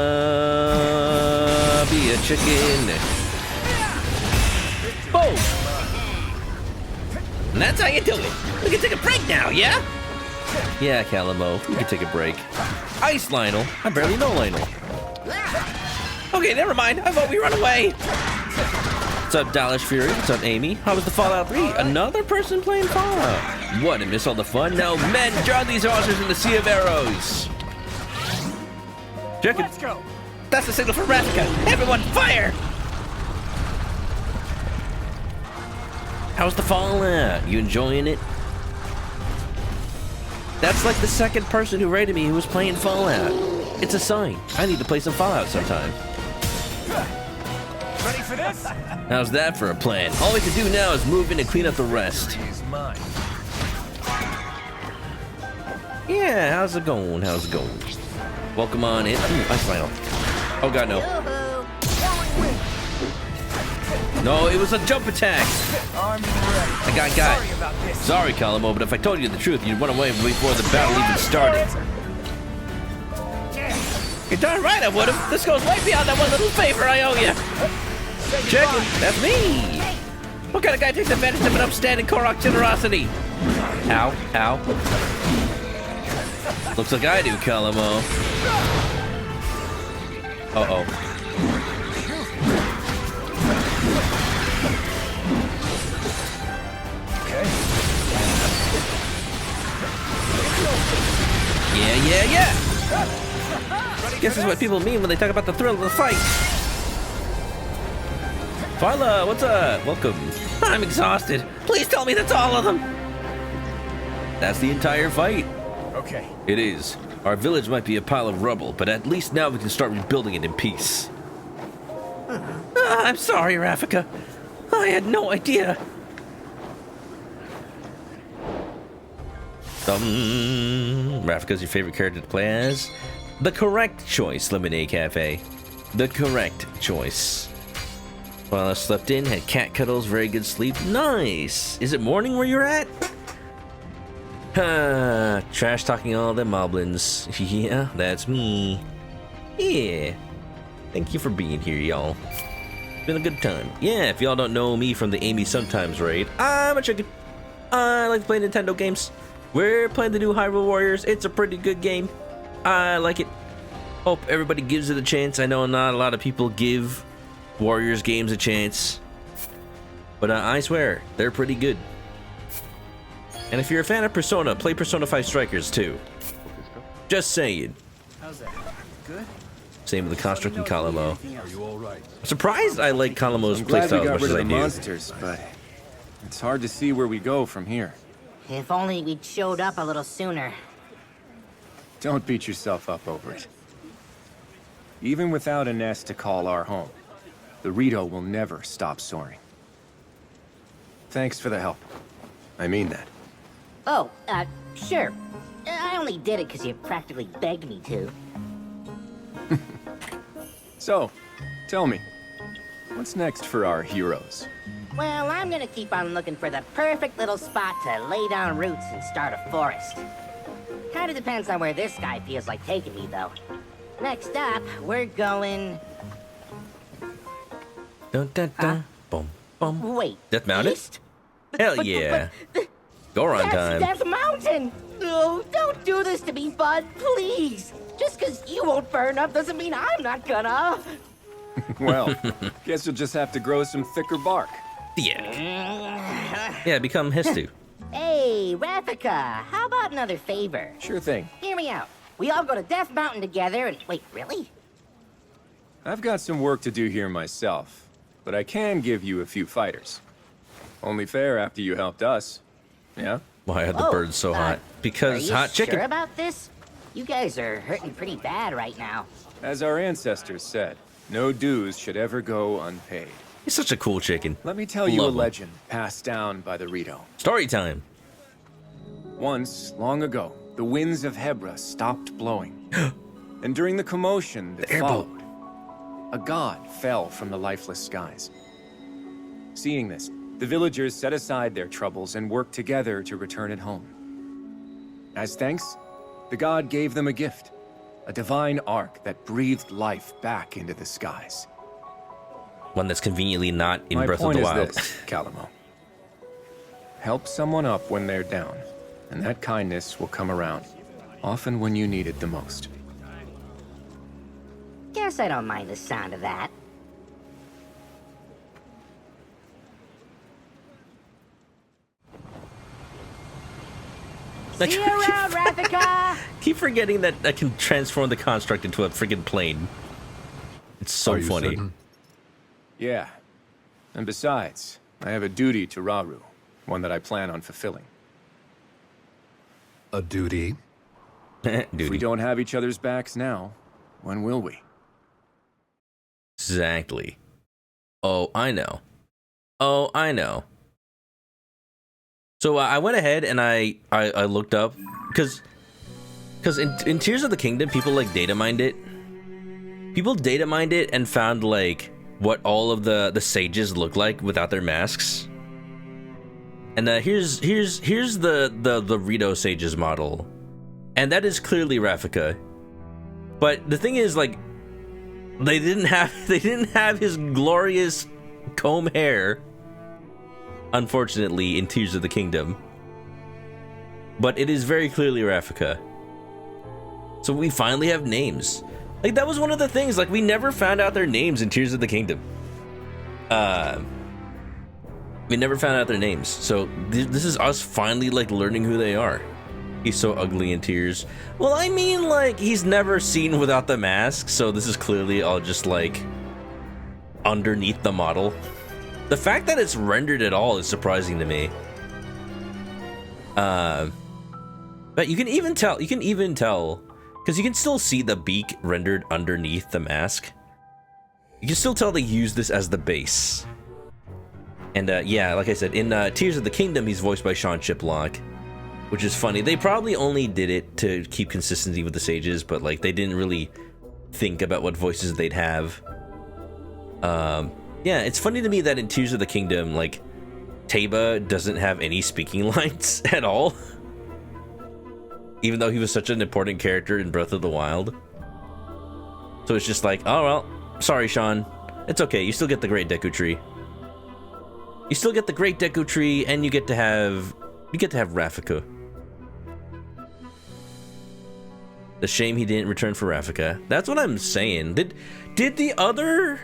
be a chicken. Boom! And that's how you do it. We can take a break now, yeah? Yeah, Calamo, we can take a break. Ice Lionel? I barely know Lionel. Okay, never mind. I thought we run away. What's up, Dallas Fury? What's up, Amy? How was the Fallout 3? Another person playing Fallout. What, and miss all the fun? No, men, drown these horses in the sea of arrows. Chicken. Let's go. That's the signal for Ravnica. Everyone, fire! How's the Fallout? You enjoying it? That's like the second person who rated me who was playing Fallout. It's a sign. I need to play some Fallout sometime. Ready for this? How's that for a plan? All we can do now is move in and clean up the rest. He's mine. Yeah, how's it going? How's it going? Welcome on in. Ooh, Ice Lionel. Oh god, no. No, it was a jump attack. I got it. Sorry, Calamo, but if I told you the truth, you'd run away before the battle even started. You're darn right I would've. This goes way beyond that one little favor I owe you. Chicken, that's me. What kind of guy takes advantage of an upstanding Korok generosity? Ow, ow. Looks like I do, Calamo. Uh-oh. Yeah. Guess this is what people mean when they talk about the thrill of the fight. Phyla, what's up? Welcome. I'm exhausted. Please tell me that's all of them. That's the entire fight. Okay. It is. Our village might be a pile of rubble, but at least now we can start rebuilding it in peace. I'm sorry, Ravnica. I had no idea. Ravka's your favorite character to play as? The correct choice, Lemonade Cafe. The correct choice. Well, I slept in, had cat cuddles, very good sleep. Nice! Is it morning where you're at? Trash talking all them moblins. Yeah, that's me. Yeah. Thank you for being here, y'all. Been a good time. Yeah, if y'all don't know me from the Amy Sometimes raid, I'm a chicken. I like to play Nintendo games. We're playing the new Hyrule Warriors. It's a pretty good game. I like it. Hope everybody gives it a chance. I know not a lot of people give Warriors games a chance. But I swear, they're pretty good. And if you're a fan of Persona, play Persona 5 Strikers too. Just saying. How's that? Good? Same with the Construct and Calamo. Are you all right? I'm surprised I like Calamo's playstyle as much as I do. Monsters, but it's hard to see where we go from here. If only we'd showed up a little sooner. Don't beat yourself up over it. Even without a nest to call our home, the Rito will never stop soaring. Thanks for the help. I mean that. Oh, sure. I only did it because you practically begged me to. So, tell me, what's next for our heroes? Well, I'm gonna keep on looking for the perfect little spot to lay down roots and start a forest. Kinda depends on where this guy feels like taking me, though. Next up, we're going... Dun, dun, dun. Boom, boom. Wait. Death Mountain? East? Hell yeah. Goron time. That's Death Mountain! Oh, don't do this to me, bud, please! Just because you won't burn up doesn't mean I'm not gonna. Well, guess you'll just have to grow some thicker bark. Yeah. Yeah, become Histu. Hey, Ravnica, how about another favor? Sure thing. Hear me out. We all go to Death Mountain together and... Wait, really? I've got some work to do here myself, but I can give you a few fighters. Only fair after you helped us. Yeah? Why are the Whoa, birds so hot? are Because you hot chicken. sure about this? You guys are hurting pretty bad right now. As our ancestors said, no dues should ever go unpaid. He's such a cool chicken. Let me tell you a Love him. legend passed down by the Rito. Story time. Once, long ago, the winds of Hebra stopped blowing. And during the commotion that airboat. followed, a god fell from the lifeless skies. Seeing this, the villagers set aside their troubles and worked together to return it home. As thanks, the god gave them a gift, a divine ark that breathed life back into the skies. One that's conveniently not in My Breath of point the is Wild. this, Calamo. Help someone up when they're down, and that kindness will come around, often when you need it the most. Guess I don't mind the sound of that. See you around, Ravnica! Keep forgetting that I can transform the construct into a freaking plane. It's so Are you funny. certain? Yeah. And besides, I have a duty to Rauru, one that I plan on fulfilling. A duty? If we Dude, don't have each other's backs now, when will we? exactly. Oh, I know. Oh, I know. So I went ahead and I looked up because in Tears of the Kingdom people like data mined it. People data mined it and found like what all of the sages look like without their masks. And here's the Rito sages model, and that is clearly Rafika. But the thing is, like, they didn't have his glorious comb hair, unfortunately, in Tears of the Kingdom. But it is very clearly Rafika. So we finally have names. Like, that was one of the things, like, we never found out their names in Tears of the Kingdom. We never found out their names. So this is us finally, like, learning who they are. He's so ugly in Tears. Well, I mean, like, he's never seen without the mask, so this is clearly all just, like, underneath the model. The fact that it's rendered at all is surprising to me. But you can even tell, because you can still see the beak rendered underneath the mask. You can still tell they use this as the base. And yeah, like I said, in Tears of the Kingdom, he's voiced by Sean Chiplock, which is funny. They probably only did it to keep consistency with the sages, but like they didn't really think about what voices they'd have. Yeah, it's funny to me that in Tears of the Kingdom, like, Teba doesn't have any speaking lines at all. Even though he was such an important character in Breath of the Wild. So it's just like, oh well, sorry Sean. It's okay, you still get the Great Deku Tree. You still get the Great Deku Tree, and you get to have Rafika. The shame he didn't return for Rafika. That's what I'm saying. Did the other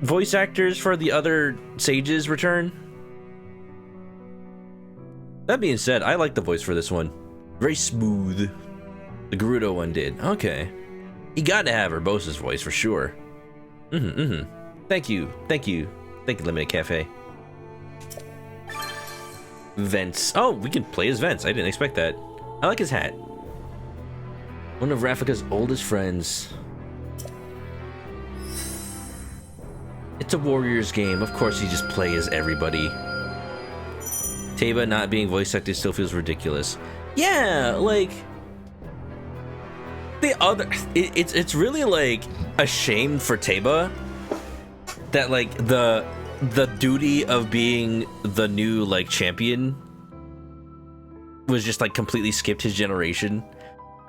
voice actors for the other sages return? That being said, I like the voice for this one. Very smooth. The Gerudo one did. Okay. You gotta have Urbosa's voice for sure. Thank you, Limited Cafe. Vents. Oh, we can play as Vents. I didn't expect that. I like his hat. One of Rafika's oldest friends. It's a Warriors game. Of course you just play as everybody. Teba not being voice acted still feels ridiculous. Yeah, like... It's really, like, a shame for Teba that, like, the duty of being the new, like, champion was just, like, completely skipped his generation.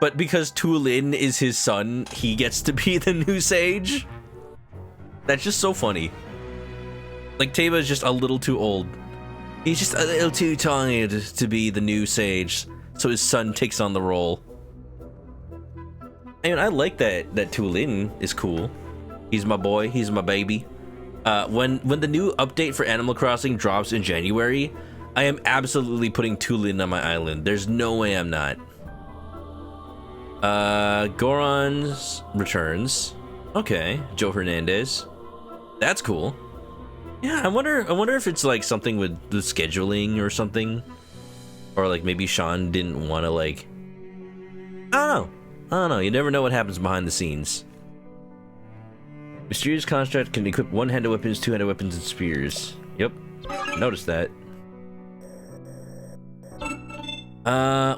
But because Tulin is his son, he gets to be the new sage. That's just so funny. Like, Teba is just a little too old. He's just a little too tired to be the new sage, so his son takes on the role. I mean, I like that Tulin is cool. He's my boy, he's my baby. When the new update for Animal Crossing drops in January, I am absolutely putting Tulin on my island. There's no way I'm not. Goron's returns. Okay, Joe Hernandez. That's cool. Yeah, I wonder if it's like something with the scheduling or something, or like maybe Sean didn't want to like. I don't know. You never know what happens behind the scenes. Mysterious construct can equip one-handed weapons, two-handed weapons, and spears. Yep, noticed that.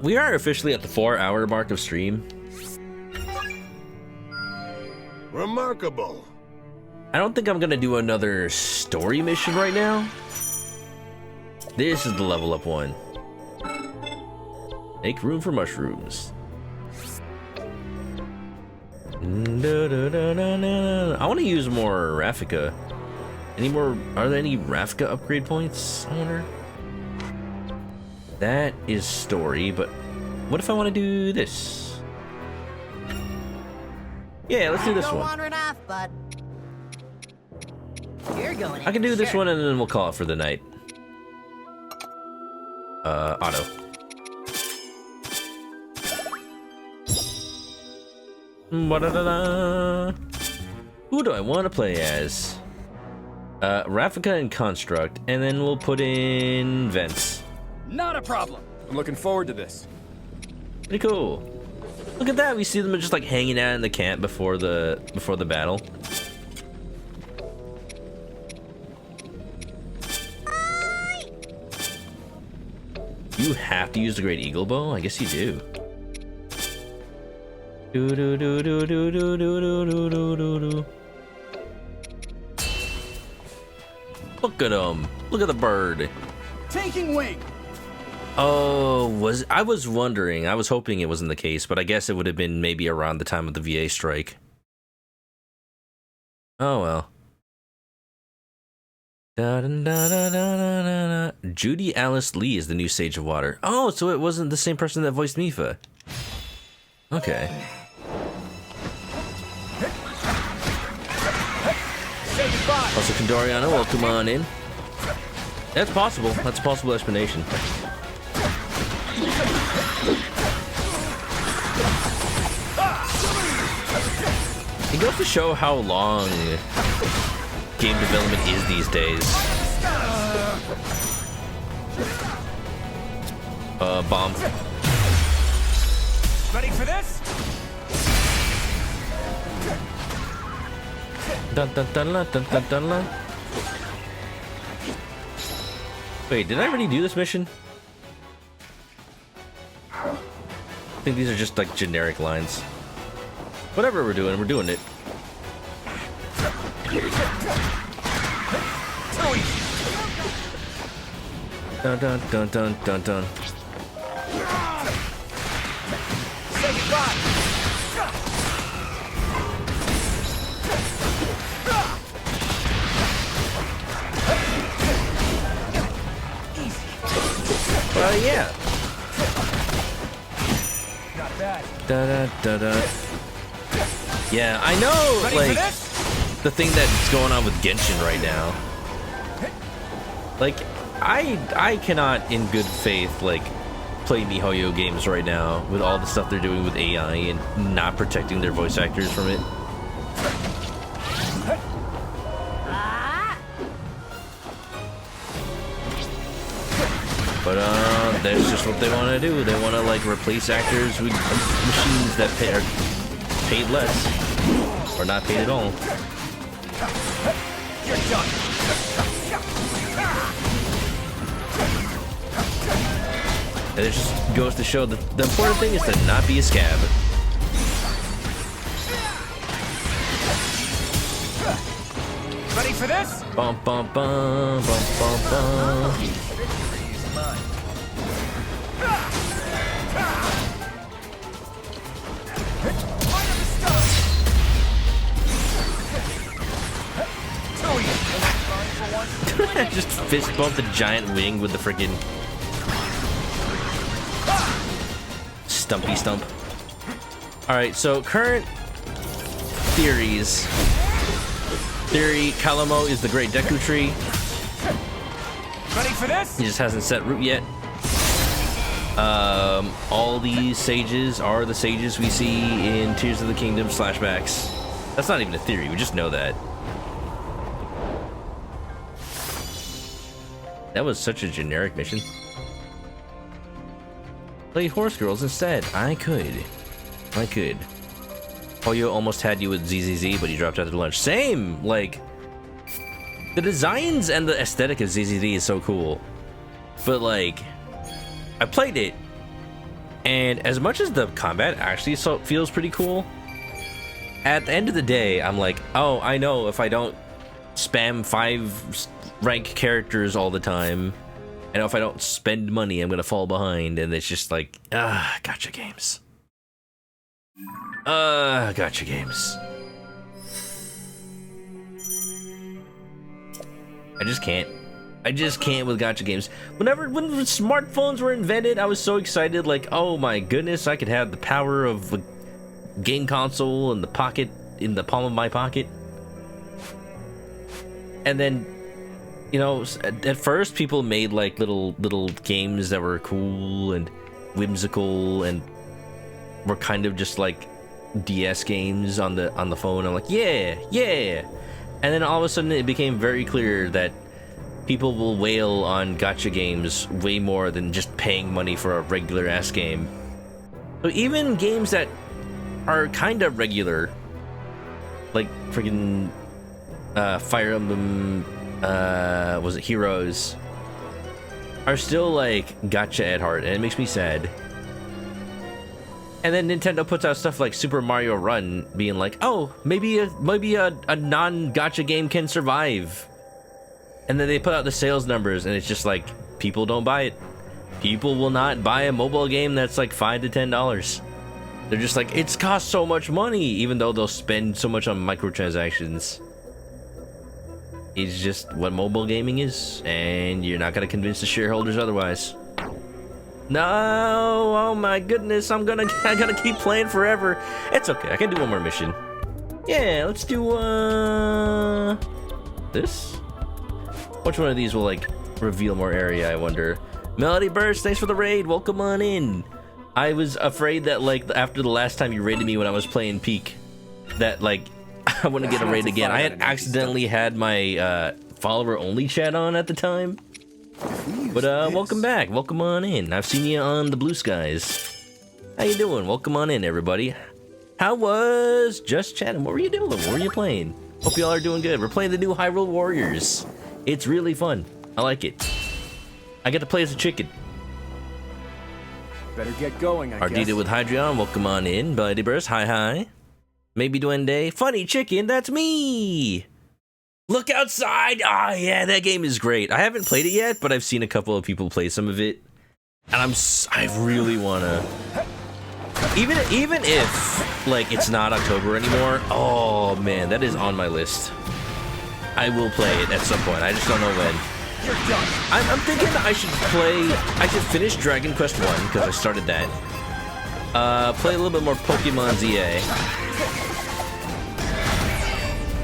We are officially at the 4-hour mark of stream. Remarkable. I don't think I'm gonna do another story mission right now. This is the level up one. Make room for mushrooms. I want to use more Rafika. Are there any Rafika upgrade points? I wonder. That is story, but what if I want to do this? Yeah, let's do this one. Wandering off, bud. You're going. I can do this one and then we'll call it for the night. Auto. Who do I want to play as? Rafika and Construct, and then we'll put in Vents. Not a problem. I'm looking forward to this. Pretty cool. Look at that, we see them just like hanging out in the camp before the battle. You have to use the Great Eagle Bow? I guess you do. Look at him. Look at the bird. Taking wing. Oh, I was wondering. I was hoping it wasn't the case, but I guess it would have been maybe around the time of the VA strike. Oh well. Judy Alice Lee is the new Sage of Water. Oh, so it wasn't the same person that voiced Mipha. Okay. Also, Kandoriana, welcome on in. That's possible. That's a possible explanation. It goes to show how long game development is these days. Bomb. Ready for this? Dun, dun, dun, dun, dun, dun, dun, dun. Wait, did I already do this mission? I think these are just like generic lines. Whatever we're doing it. Dun dun dun dun dun dun. Say goodbye. Yeah. Not bad. Da da da da. Yeah, I know. Ready like for this? the thing that's going on with Genshin right now. Like, I cannot, in good faith, like play MiHoYo games right now with all the stuff they're doing with AI and not protecting their voice actors from it. But that's just what they want to do. They want to like replace actors with machines that are paid less or not paid at all. You're done. And it just goes to show that the important thing is to not be a scab. Ready for this? Bum bum bum bum bum bum. Just fist bump the giant wing with the freaking stumpy stump. Alright, so current theories. Theory, Kalamo is the Great Deku Tree. Ready for this? He just hasn't set root yet. All these sages are the sages we see in Tears of the Kingdom flashbacks. That's not even a theory, we just know that. That was such a generic mission. Play Horse Girls instead. I could. Poyo almost had you with ZZZ, but he dropped after lunch. Same! Like, the designs and the aesthetic of ZZZ is so cool. But, like, I played it, and as much as the combat actually feels pretty cool, at the end of the day, I'm like, oh, I know if I don't spam 5 rank characters all the time, I know if I don't spend money, I'm gonna fall behind, and it's just like, gotcha games. Gotcha games. I just can't. With gotcha games. When smartphones were invented, I was so excited, like, oh my goodness, I could have the power of a game console in the palm of my pocket. And then, you know, at first people made like little games that were cool and whimsical and were kind of just like DS games on the phone. I'm like, yeah. And then all of a sudden it became very clear that people will wail on gacha games way more than just paying money for a regular ass game. So even games that are kind of regular, like freaking Fire Emblem, was it Heroes, are still like gacha at heart, and it makes me sad. And then Nintendo puts out stuff like Super Mario Run, being like, oh, maybe a non-gacha game can survive. And then they put out the sales numbers, and it's just like, people don't buy it. People will not buy a mobile game that's like $5 to $10. They're just like, it's cost so much money, even though they'll spend so much on microtransactions. It's just what mobile gaming is, and you're not gonna convince the shareholders otherwise. No, oh my goodness, I gotta keep playing forever. It's okay, I can do one more mission. Yeah, let's do this. Which one of these will like reveal more area, I wonder? Melody Burst, thanks for the raid. Welcome on in. I was afraid that like after the last time you raided me when I was playing Peak, that like I wouldn't get a raid again. I had accidentally had my follower only chat on at the time. But welcome back. Welcome on in. I've seen you on the blue skies. How you doing? Welcome on in, everybody. How was just chatting? What were you doing? What were you playing? Hope y'all are doing good. We're playing the new Hyrule Warriors. It's really fun. I like it. I get to play as a chicken. Better get going, I guess. Ardita with Hydrion, welcome on in. Bloody Burst, hi. Maybe Duende, funny chicken, that's me! Look outside! Ah, yeah, that game is great. I haven't played it yet, but I've seen a couple of people play some of it. And I really wanna... Even if, like, it's not October anymore, oh man, that is on my list. I will play it at some point, I just don't know when. I'm thinking I should finish Dragon Quest 1, because I started that. Play a little bit more Pokemon ZA.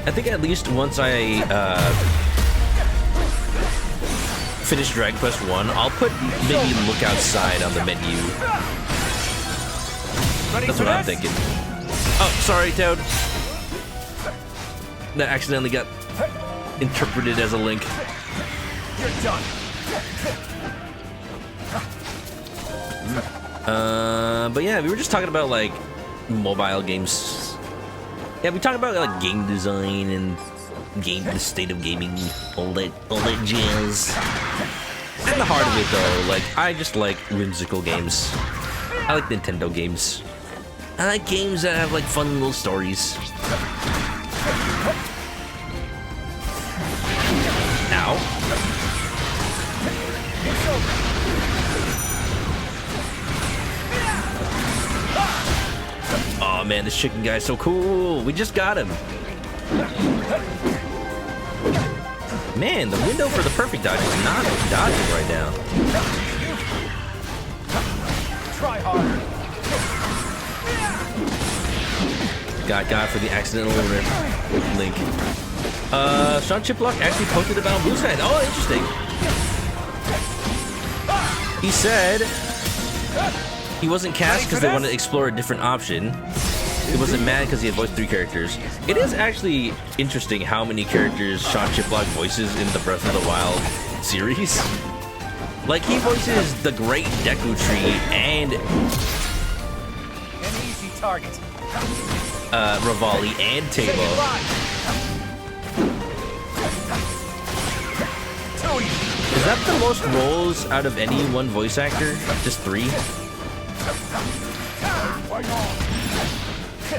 I think at least once I finish Dragon Quest 1, I'll put maybe Look Outside on the menu. That's what I'm thinking. Oh, sorry, Toad. That accidentally got interpreted as a link. You're done. But yeah, we were just talking about like mobile games. Yeah, we talked about like game design and the state of gaming, all that jazz. At the heart of it though, like I just like whimsical games. I like Nintendo games. I like games that have like fun little stories. Ow. Oh man, this chicken guy's so cool. We just got him. Man, the window for the perfect dodge is not dodging right now. Try harder. God for the accidental link. Sean Chiplock actually posted about Blue Sky. Oh, interesting. He said he wasn't cast because they wanted to explore a different option. He wasn't mad because he had voiced 3 characters. It is actually interesting how many characters Sean Chiplock voices in the Breath of the Wild series. Like, he voices the Great Deku Tree and An easy target. Rivali and Tabo. Is that the most roles out of any one voice actor? Just 3?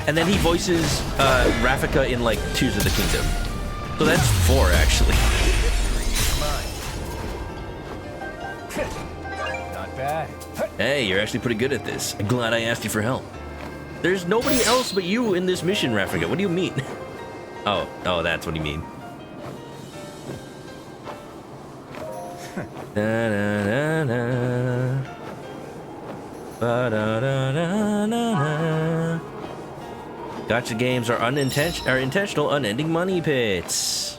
And then he voices Rafika in like Tears of the Kingdom. So that's 4 actually. Not bad. Hey, you're actually pretty good at this. I'm glad I asked you for help. There's nobody else but you in this mission, Rafika. What do you mean? Oh, that's what you mean. Da, da, da, da. Ba, da, da, da, da, da. Gotcha games are intentional, unending money pits.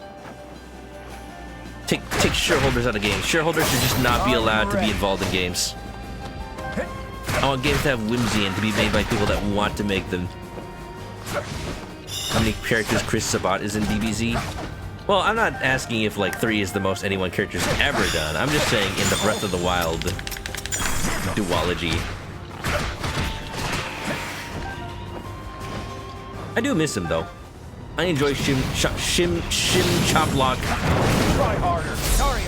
Take shareholders out of games. Shareholders should just not be allowed to be involved in games. I want games to have whimsy and to be made by people that want to make them. How many characters Chris Sabat is in DBZ? Well, I'm not asking if like 3 is the most any one character's ever done. I'm just saying in the Breath of the Wild duology. I do miss him though. I enjoy Shim Choplock.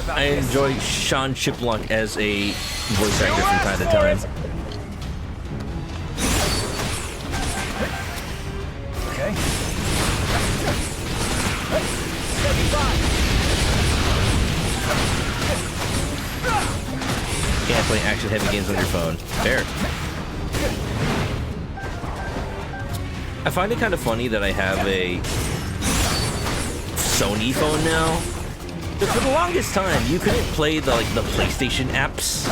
I enjoy Sean Chiplock as a voice actor from time to time. Okay. Can't play action-heavy games on your phone. Fair. I find it kind of funny that I have a Sony phone now. But for the longest time, you couldn't play the PlayStation apps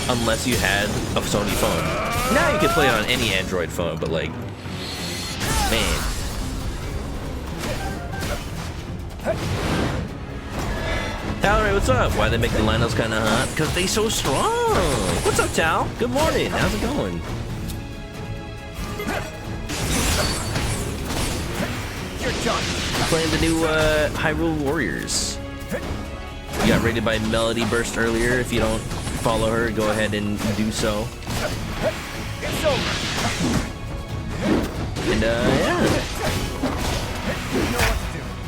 unless you had a Sony phone. Now you can play it on any Android phone, but like, man. Talray, what's up? Why they make the Linos kind of hot? Because they so strong. What's up, Tal? Good morning. How's it going? Playing the new Hyrule Warriors. You got rated by Melody Burst earlier. If you don't follow her, go ahead and do so. And yeah.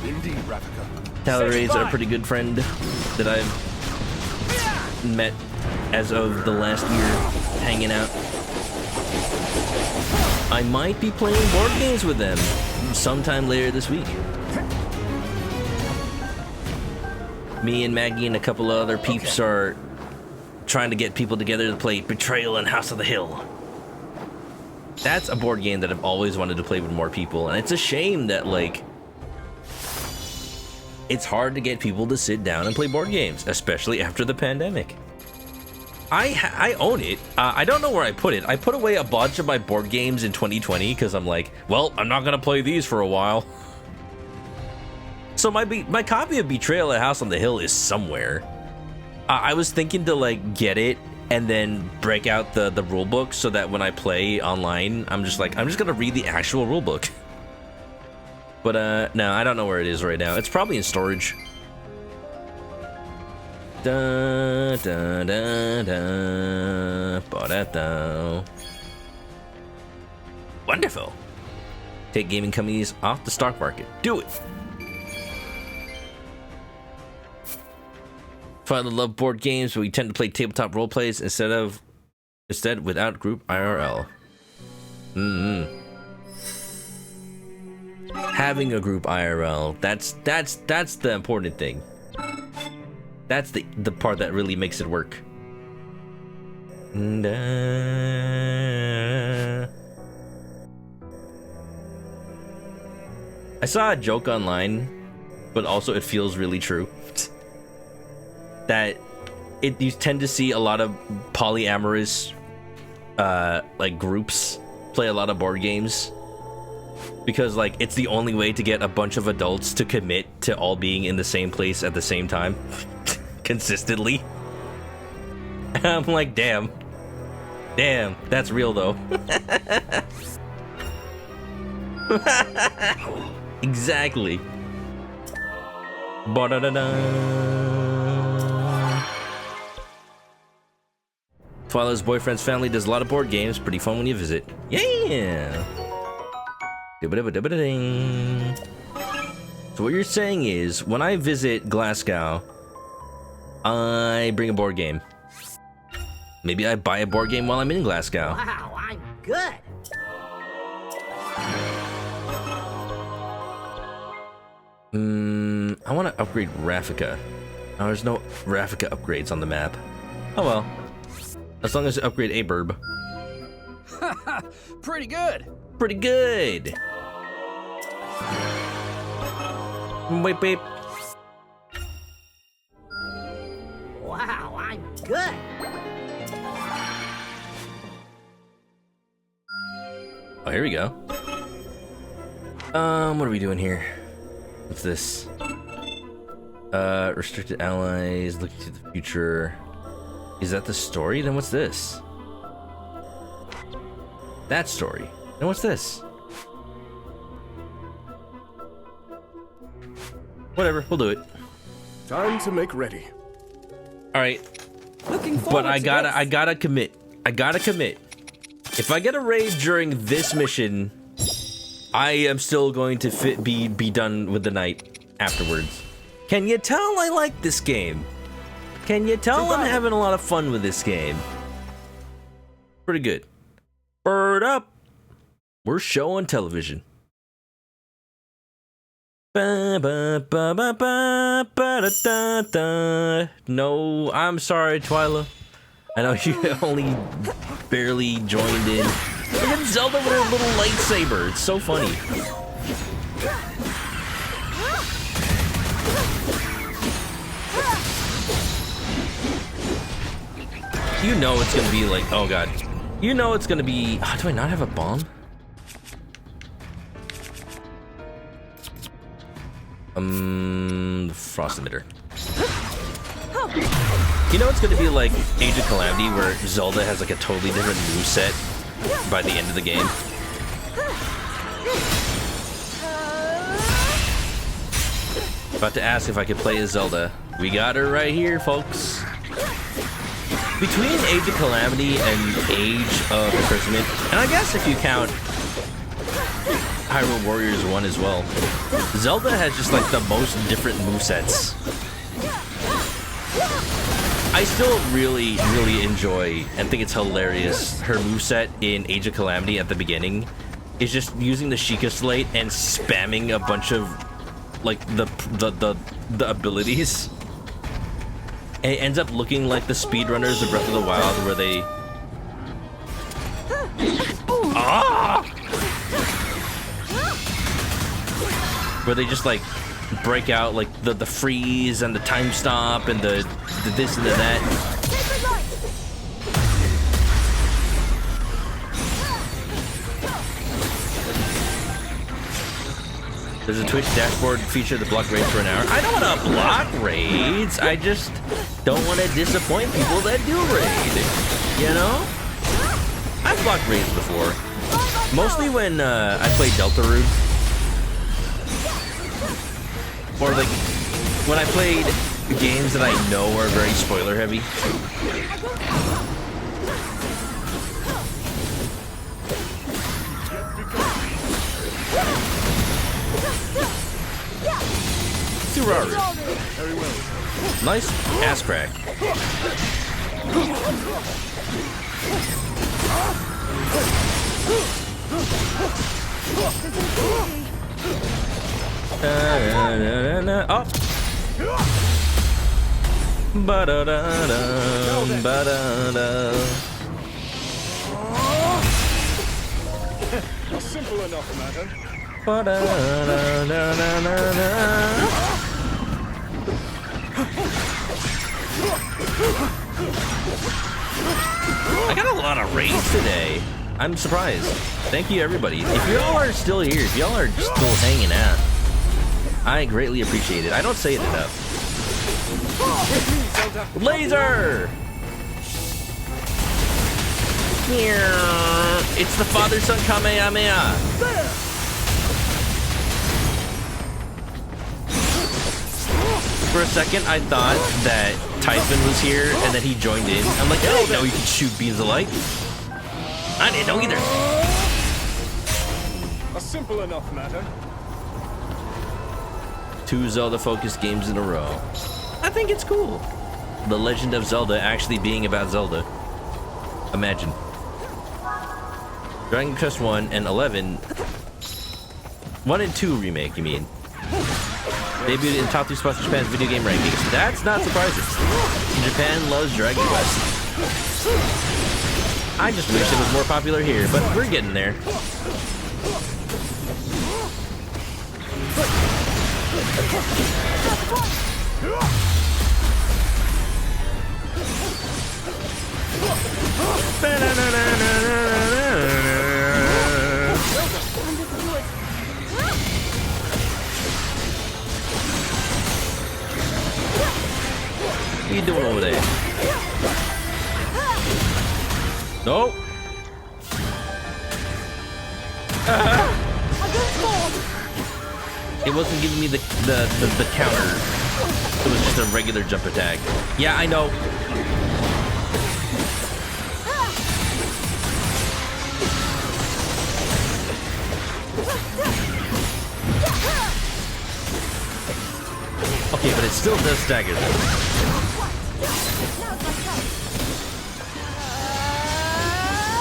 Indeed, Rafika. Talray's a pretty good friend that I've met as of the last year, hanging out. I might be playing board games with them sometime later this week. Me and Maggie and a couple of other peeps are trying to get people together to play Betrayal and House of the Hill. That's a board game that I've always wanted to play with more people, and it's a shame that, like, it's hard to get people to sit down and play board games, especially after the pandemic. I own it. I don't know where I put it. I put away a bunch of my board games in 2020 because I'm like, well, I'm not gonna play these for a while. So my copy of Betrayal at House on the Hill is somewhere. I was thinking to like get it and then break out the rule book so that when I play online, I'm just gonna read the actual rule book. But no, I don't know where it is right now. It's probably in storage. Da da da da ba-da-da. Wonderful. Take gaming companies off the stock market. Do it. Finally love board games, but we tend to play tabletop role plays instead without group IRL. Having a group IRL, that's the important thing. That's the part that really makes it work. I saw a joke online, but also it feels really true. That you tend to see a lot of polyamorous like groups play a lot of board games because like it's the only way to get a bunch of adults to commit to all being in the same place at the same time consistently. And I'm like, damn, that's real though. Exactly. Twyla's boyfriend's family does a lot of board games. Pretty fun when you visit. Yeah. So what you're saying is, when I visit Glasgow, I bring a board game. Maybe I buy a board game while I'm in Glasgow. Wow, I'm good. I want to upgrade Raffica. Oh, there's no Raffica upgrades on the map. Oh well. As long as I upgrade a burb. Pretty good. Pretty good. Wait, babe. Wow, I'm good. Oh, here we go. What are we doing here? What's this? Restricted allies, looking to the future. Is that the story? Then what's this? That story. Then what's this? Whatever, we'll do it. Time to make ready. Alright. Looking forward But I to gotta commit. I gotta commit. If I get a raid during this mission, I am still going to be done with the night afterwards. Can you tell I like this game? Can you tell I'm having a lot of fun with this game? Pretty good. Bird up. We're showing television. No, I'm sorry, Twyla. I know you only barely joined in. Look at Zelda with her little lightsaber. It's so funny. You know it's gonna be like, oh god. You know it's gonna be, oh, do I not have a bomb? Frost emitter. You know it's gonna be like Age of Calamity where Zelda has like a totally different moveset by the end of the game. About to ask if I could play as Zelda. We got her right here, folks. Between Age of Calamity and Age of Imprisonment, and I guess if you count Hyrule Warriors 1 as well, Zelda has just like the most different movesets. I still really enjoy and think it's hilarious. Her moveset in Age of Calamity at the beginning is just using the Sheikah Slate and spamming a bunch of like the abilities. And it ends up looking like the speedrunners of Breath of the Wild where they where they just like break out like the freeze and the time stop and the this and the that. There's a Twitch dashboard feature that block raids for an hour. I don't want to block raids. I just don't want to disappoint people that do raid. You know? I've blocked raids before. Mostly when I play Deltarune. Or like when I played games that I know are very spoiler heavy. Hyrule. Nice ass crack. Oh. Ba-da-da-da, ba-da-da. Simple enough, madam. Ba-da-da-da-da-da. I got a lot of raids today. I'm surprised. Thank you, everybody. If y'all are still here, if y'all are still hanging out, I greatly appreciate it. I don't say it enough. Laser! It's the father-son Kamehameha. second, I thought that Typhon was here and that he joined in. I'm like, oh, no, you can shoot beams of light. I didn't know either. A simple enough matter. 2 Zelda-focused games in a row. I think it's cool. The Legend of Zelda actually being about Zelda. Imagine. Dragon Quest 1 and 11. 1 and 2 remake, you mean? Debuted in top 3 spots in Japan's video game rankings. That's not surprising. Japan loves Dragon Quest. I just wish it was more popular here, but we're getting there. What are you doing over there? Nope. It wasn't giving me the counter. It was just a regular jump attack. Yeah, I know. Okay, but it still does stagger them.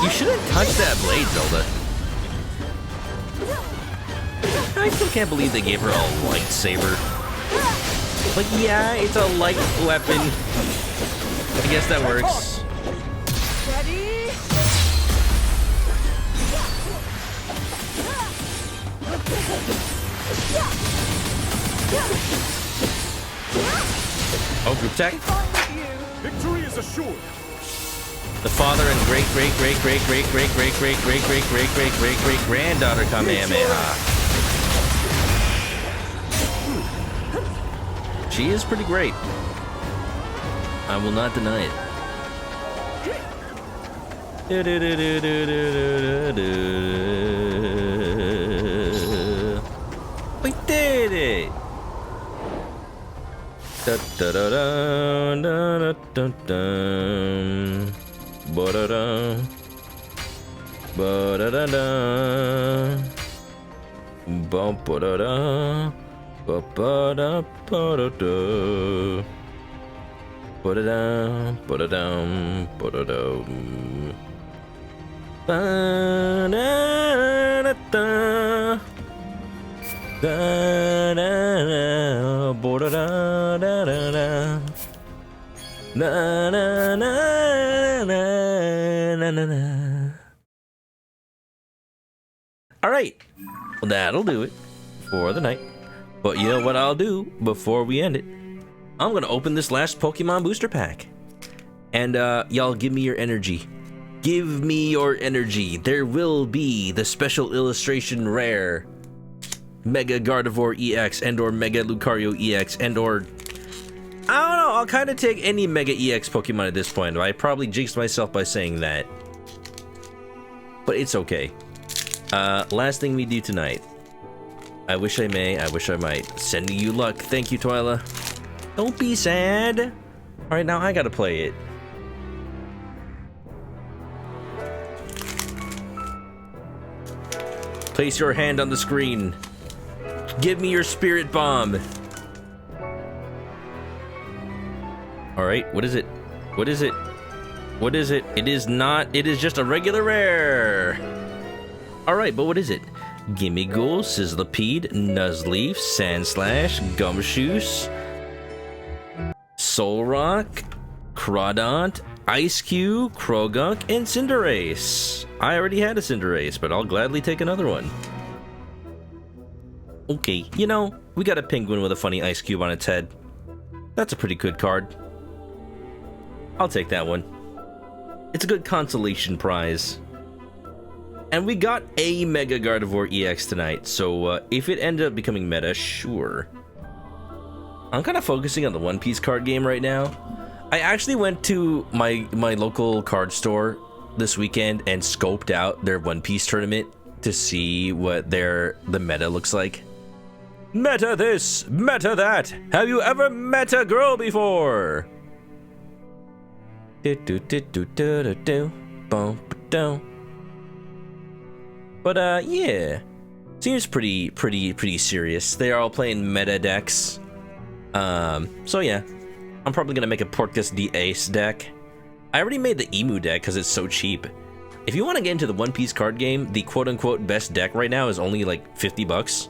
You shouldn't touch that blade, Zelda. I still can't believe they gave her a lightsaber. Like, yeah, it's a light weapon. I guess that works. Ready? Oh, group attack. Victory is assured. The father and great granddaughter Kamehameha. She is pretty great. I will not deny it. We did it! Da da da da da da da. Ba da da. Ba da da da. Ba ba da da. Ba ba da ba da da. Ba da da. Ba da da. Ba da da. Ba da da da. Da da da. Ba da da da da da. Na na na na na na na. All right, well that'll do it for the night. But you know what I'll do before we end it? I'm gonna open this last Pokemon booster pack, and y'all give me your energy. Give me your energy. There will be the special illustration rare Mega Gardevoir EX and/or Mega Lucario EX and/or I don't know, I'll kind of take any Mega EX Pokemon at this point. I probably jinxed myself by saying that. But it's okay. Last thing we do tonight. I wish I may, I wish I might. Sending you luck. Thank you, Twyla. Don't be sad. Alright, now I gotta play it. Place your hand on the screen. Give me your spirit bomb. Alright, what is it? What is it? What is it? It is not, it is just a regular rare. Alright, but what is it? Gimmighoul, Sizzlipede, Nuzleaf, Sandslash, Gumshoos, Solrock, Crawdont, Ice-Q, Krogunk, and Cinderace. I already had a Cinderace, but I'll gladly take another one. Okay, you know, we got a penguin with a funny ice cube on its head. That's a pretty good card. I'll take that one. It's a good consolation prize. And we got a Mega Gardevoir EX tonight, so if it ended up becoming meta, sure. I'm kind of focusing on the One Piece card game right now. I actually went to my local card store this weekend and scoped out their One Piece tournament to see what the meta looks like. Meta this, meta that. Have you ever met a girl before? But yeah. Seems pretty serious. They are all playing meta decks. So yeah. I'm probably gonna make a Porcus the Ace deck. I already made the Emu deck because it's so cheap. If you want to get into the One Piece card game, the quote-unquote best deck right now is only like $50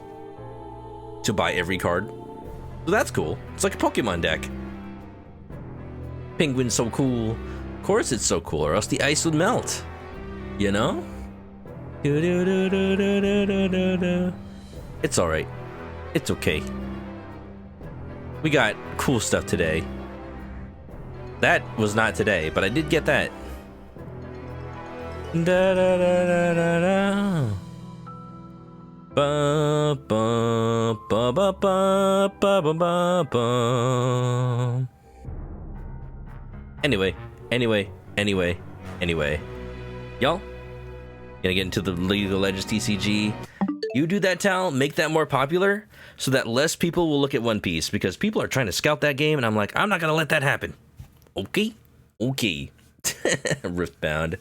to buy every card. So that's cool. It's like a Pokemon deck. Penguin's so cool. Of course it's so cool, or else the ice would melt. You know? It's alright. It's okay. We got cool stuff today. That was not today, but I did get that. Da da da da da da. Ba ba ba ba ba ba ba ba ba. Anyway. Y'all, gonna get into the League of Legends TCG. You do that, Tal, make that more popular so that less people will look at One Piece, because people are trying to scout that game and I'm like, I'm not gonna let that happen. Okay. Riftbound.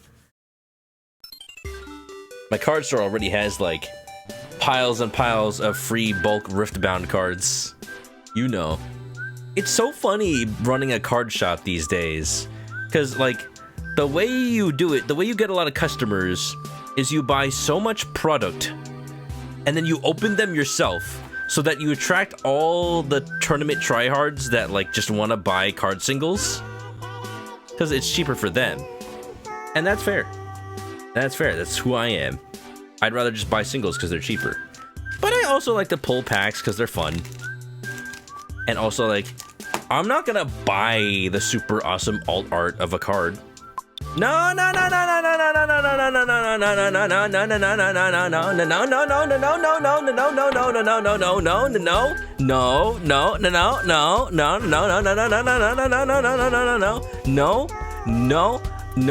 My card store already has like piles and piles of free bulk Riftbound cards. You know. It's so funny running a card shop these days. Because like the way you do it, the way you get a lot of customers is you buy so much product and then you open them yourself so that you attract all the tournament tryhards that like just want to buy card singles. Because it's cheaper for them. And that's fair. That's fair. That's who I am. I'd rather just buy singles because they're cheaper. But I also like to pull packs because they're fun. And also, like, I'm not gonna buy the super awesome alt art of a card. No.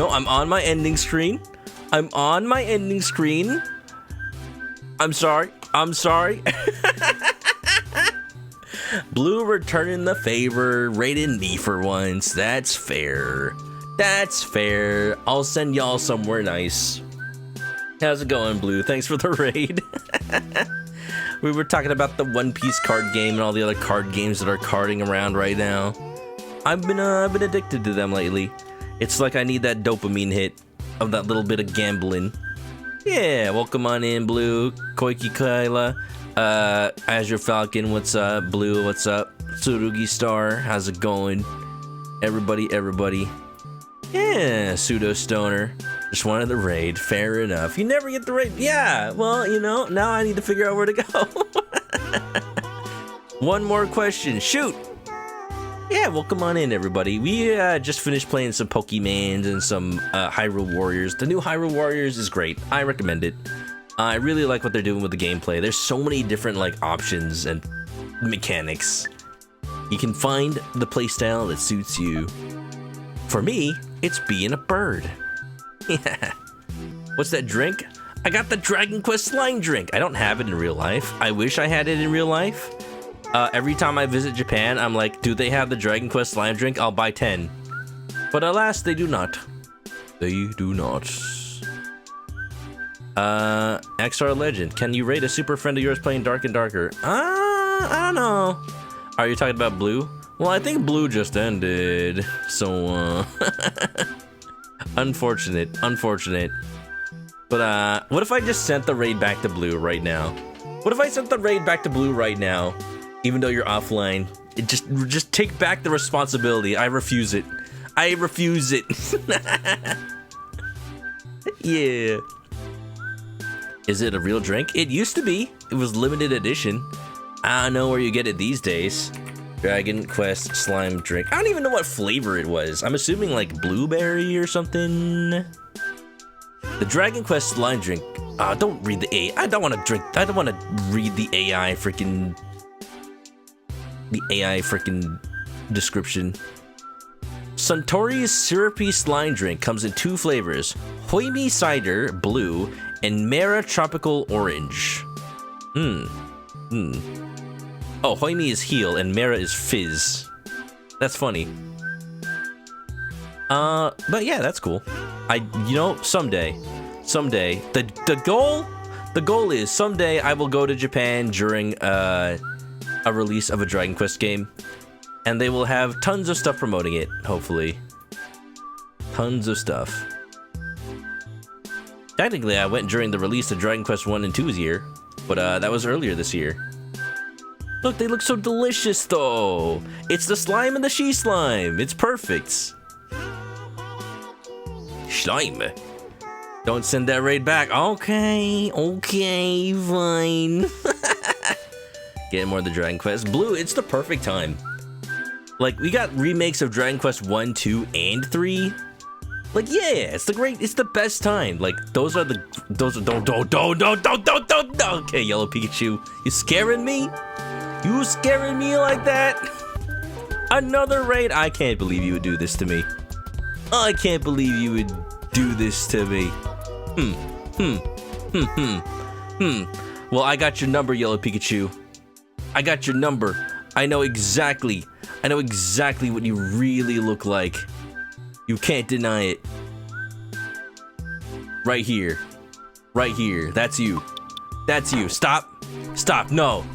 I'm on my ending screen. I'm sorry. Blue returning the favor, raiding me for once. That's fair. I'll send y'all somewhere nice. How's it going, Blue? Thanks for the raid. We were talking about the One Piece card game and all the other card games that are carding around right now. I've been addicted to them lately. It's like I need that dopamine hit of that little bit of gambling. Yeah, welcome on in, Blue. Koiki Kaila. Azure Falcon, what's up? Blue, what's up? Tsurugi Star, how's it going? Everybody. Yeah, Pseudo Stoner. Just wanted the raid. Fair enough. You never get the raid. Yeah, well, you know, now I need to figure out where to go. One more question. Shoot! Yeah, welcome on in, everybody. We just finished playing some Pokemans and some Hyrule Warriors. The new Hyrule Warriors is great. I recommend it. I really like what they're doing with the gameplay. There's so many different like options and mechanics. You can find the playstyle that suits you. For me, it's being a bird. Yeah. What's that drink? I got the Dragon Quest slime drink. I don't have it in real life. I wish I had it in real life. Every time I visit Japan, I'm like, do they have the Dragon Quest slime drink? I'll buy 10. But alas, they do not. They do not. XR Legend, can you rate a super friend of yours playing Dark and Darker? I don't know. Are you talking about Blue? Well, I think Blue just ended, so, unfortunate. But, what if I just sent the raid back to Blue right now? Even though you're offline? Just take back the responsibility. I refuse it. Yeah. Is it a real drink? It used to be. It was limited edition. I don't know where you get it these days. Dragon Quest slime drink. I don't even know what flavor it was. I'm assuming like blueberry or something. The Dragon Quest slime drink. Don't read the AI. I don't want to read the AI freaking description. Suntory's syrupy slime drink comes in 2 flavors: Hoimi Cider Blue and Mera Tropical Orange. Oh, Hoimi is heal and Mera is fizz. That's funny. But yeah, that's cool. You know, someday, the goal is someday I will go to Japan during a release of a Dragon Quest game, and they will have tons of stuff promoting it. Hopefully, tons of stuff. Technically, I went during the release of Dragon Quest 1 and 2's year, but that was earlier this year. Look, they look so delicious, though. It's the slime and the she slime. It's perfect. Slime. Don't send that raid back. Okay, fine. Getting more of the Dragon Quest. Blue, it's the perfect time. Like, we got remakes of Dragon Quest 1, 2, and 3. Like, yeah, it's the best time. Like, don't. Okay, Yellow Pikachu, you scaring me? You scaring me like that? Another raid? I can't believe you would do this to me. I can't believe you would do this to me. Well, I got your number, Yellow Pikachu. I got your number. I know exactly what you really look like. You can't deny it. Right here. Right here. That's you. That's you. Stop. Stop. No.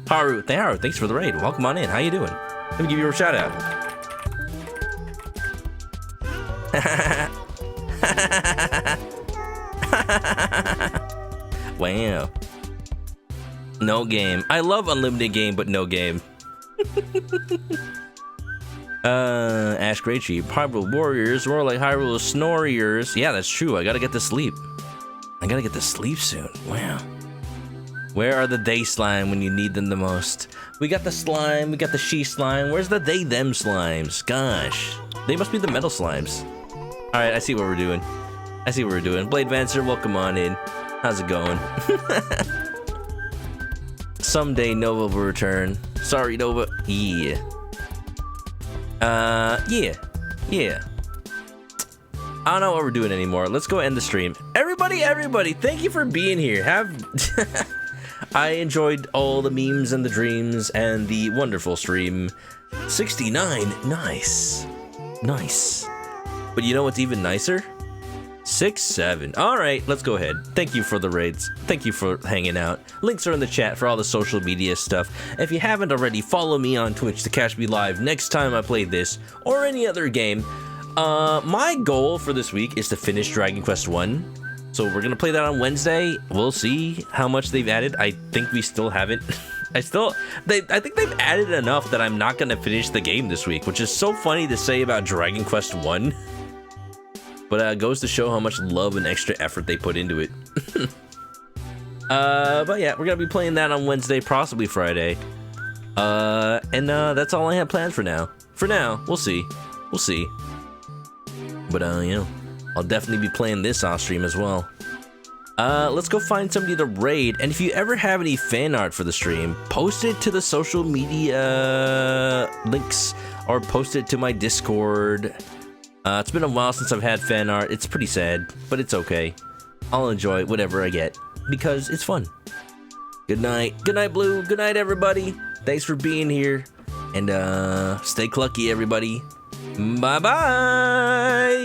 Haru, thanks for the raid. Welcome on in. How you doing? Let me give you a shout out. Wow. No game. I love unlimited game, but no game. Ash Great Sheep. Hyrule Warriors, more like Hyrule Snoriers. Yeah, that's true. I gotta get to sleep. I gotta get to sleep soon. Wow. Where are the they slime when you need them the most? We got the slime, we got the she slime. Where's the they them slimes? Gosh. They must be the metal slimes. Alright, I see what we're doing. Blade Vancer, welcome on in. How's it going? Someday Nova will return. Sorry, Nova. Yeah. Yeah. I don't know what we're doing anymore. Let's go end the stream. Everybody, thank you for being here. I enjoyed all the memes and the dreams and the wonderful stream. 69, nice. But you know what's even nicer? 6-7. All right, let's go ahead. Thank you for the raids. Thank you for hanging out. Links are in the chat for all the social media stuff. If you haven't already, follow me on Twitch to catch me live next time I play this or any other game. My goal for this week is to finish Dragon Quest 1. So we're gonna play that on Wednesday. We'll see how much they've added. I think we still haven't. I think they've added enough that I'm not gonna finish the game this week, which is so funny to say about Dragon Quest 1. But it goes to show how much love and extra effort they put into it. But yeah, we're gonna be playing that on Wednesday, possibly Friday. And that's all I have planned for now. We'll see. But you know, I'll definitely be playing this off stream as well. Let's go find somebody to raid. And if you ever have any fan art for the stream, post it to the social media links or post it to my Discord. It's been a while since I've had fan art. It's pretty sad, but it's okay. I'll enjoy whatever I get because it's fun. Good night, Blue. Good night, everybody. Thanks for being here, and stay clucky, everybody. Bye bye.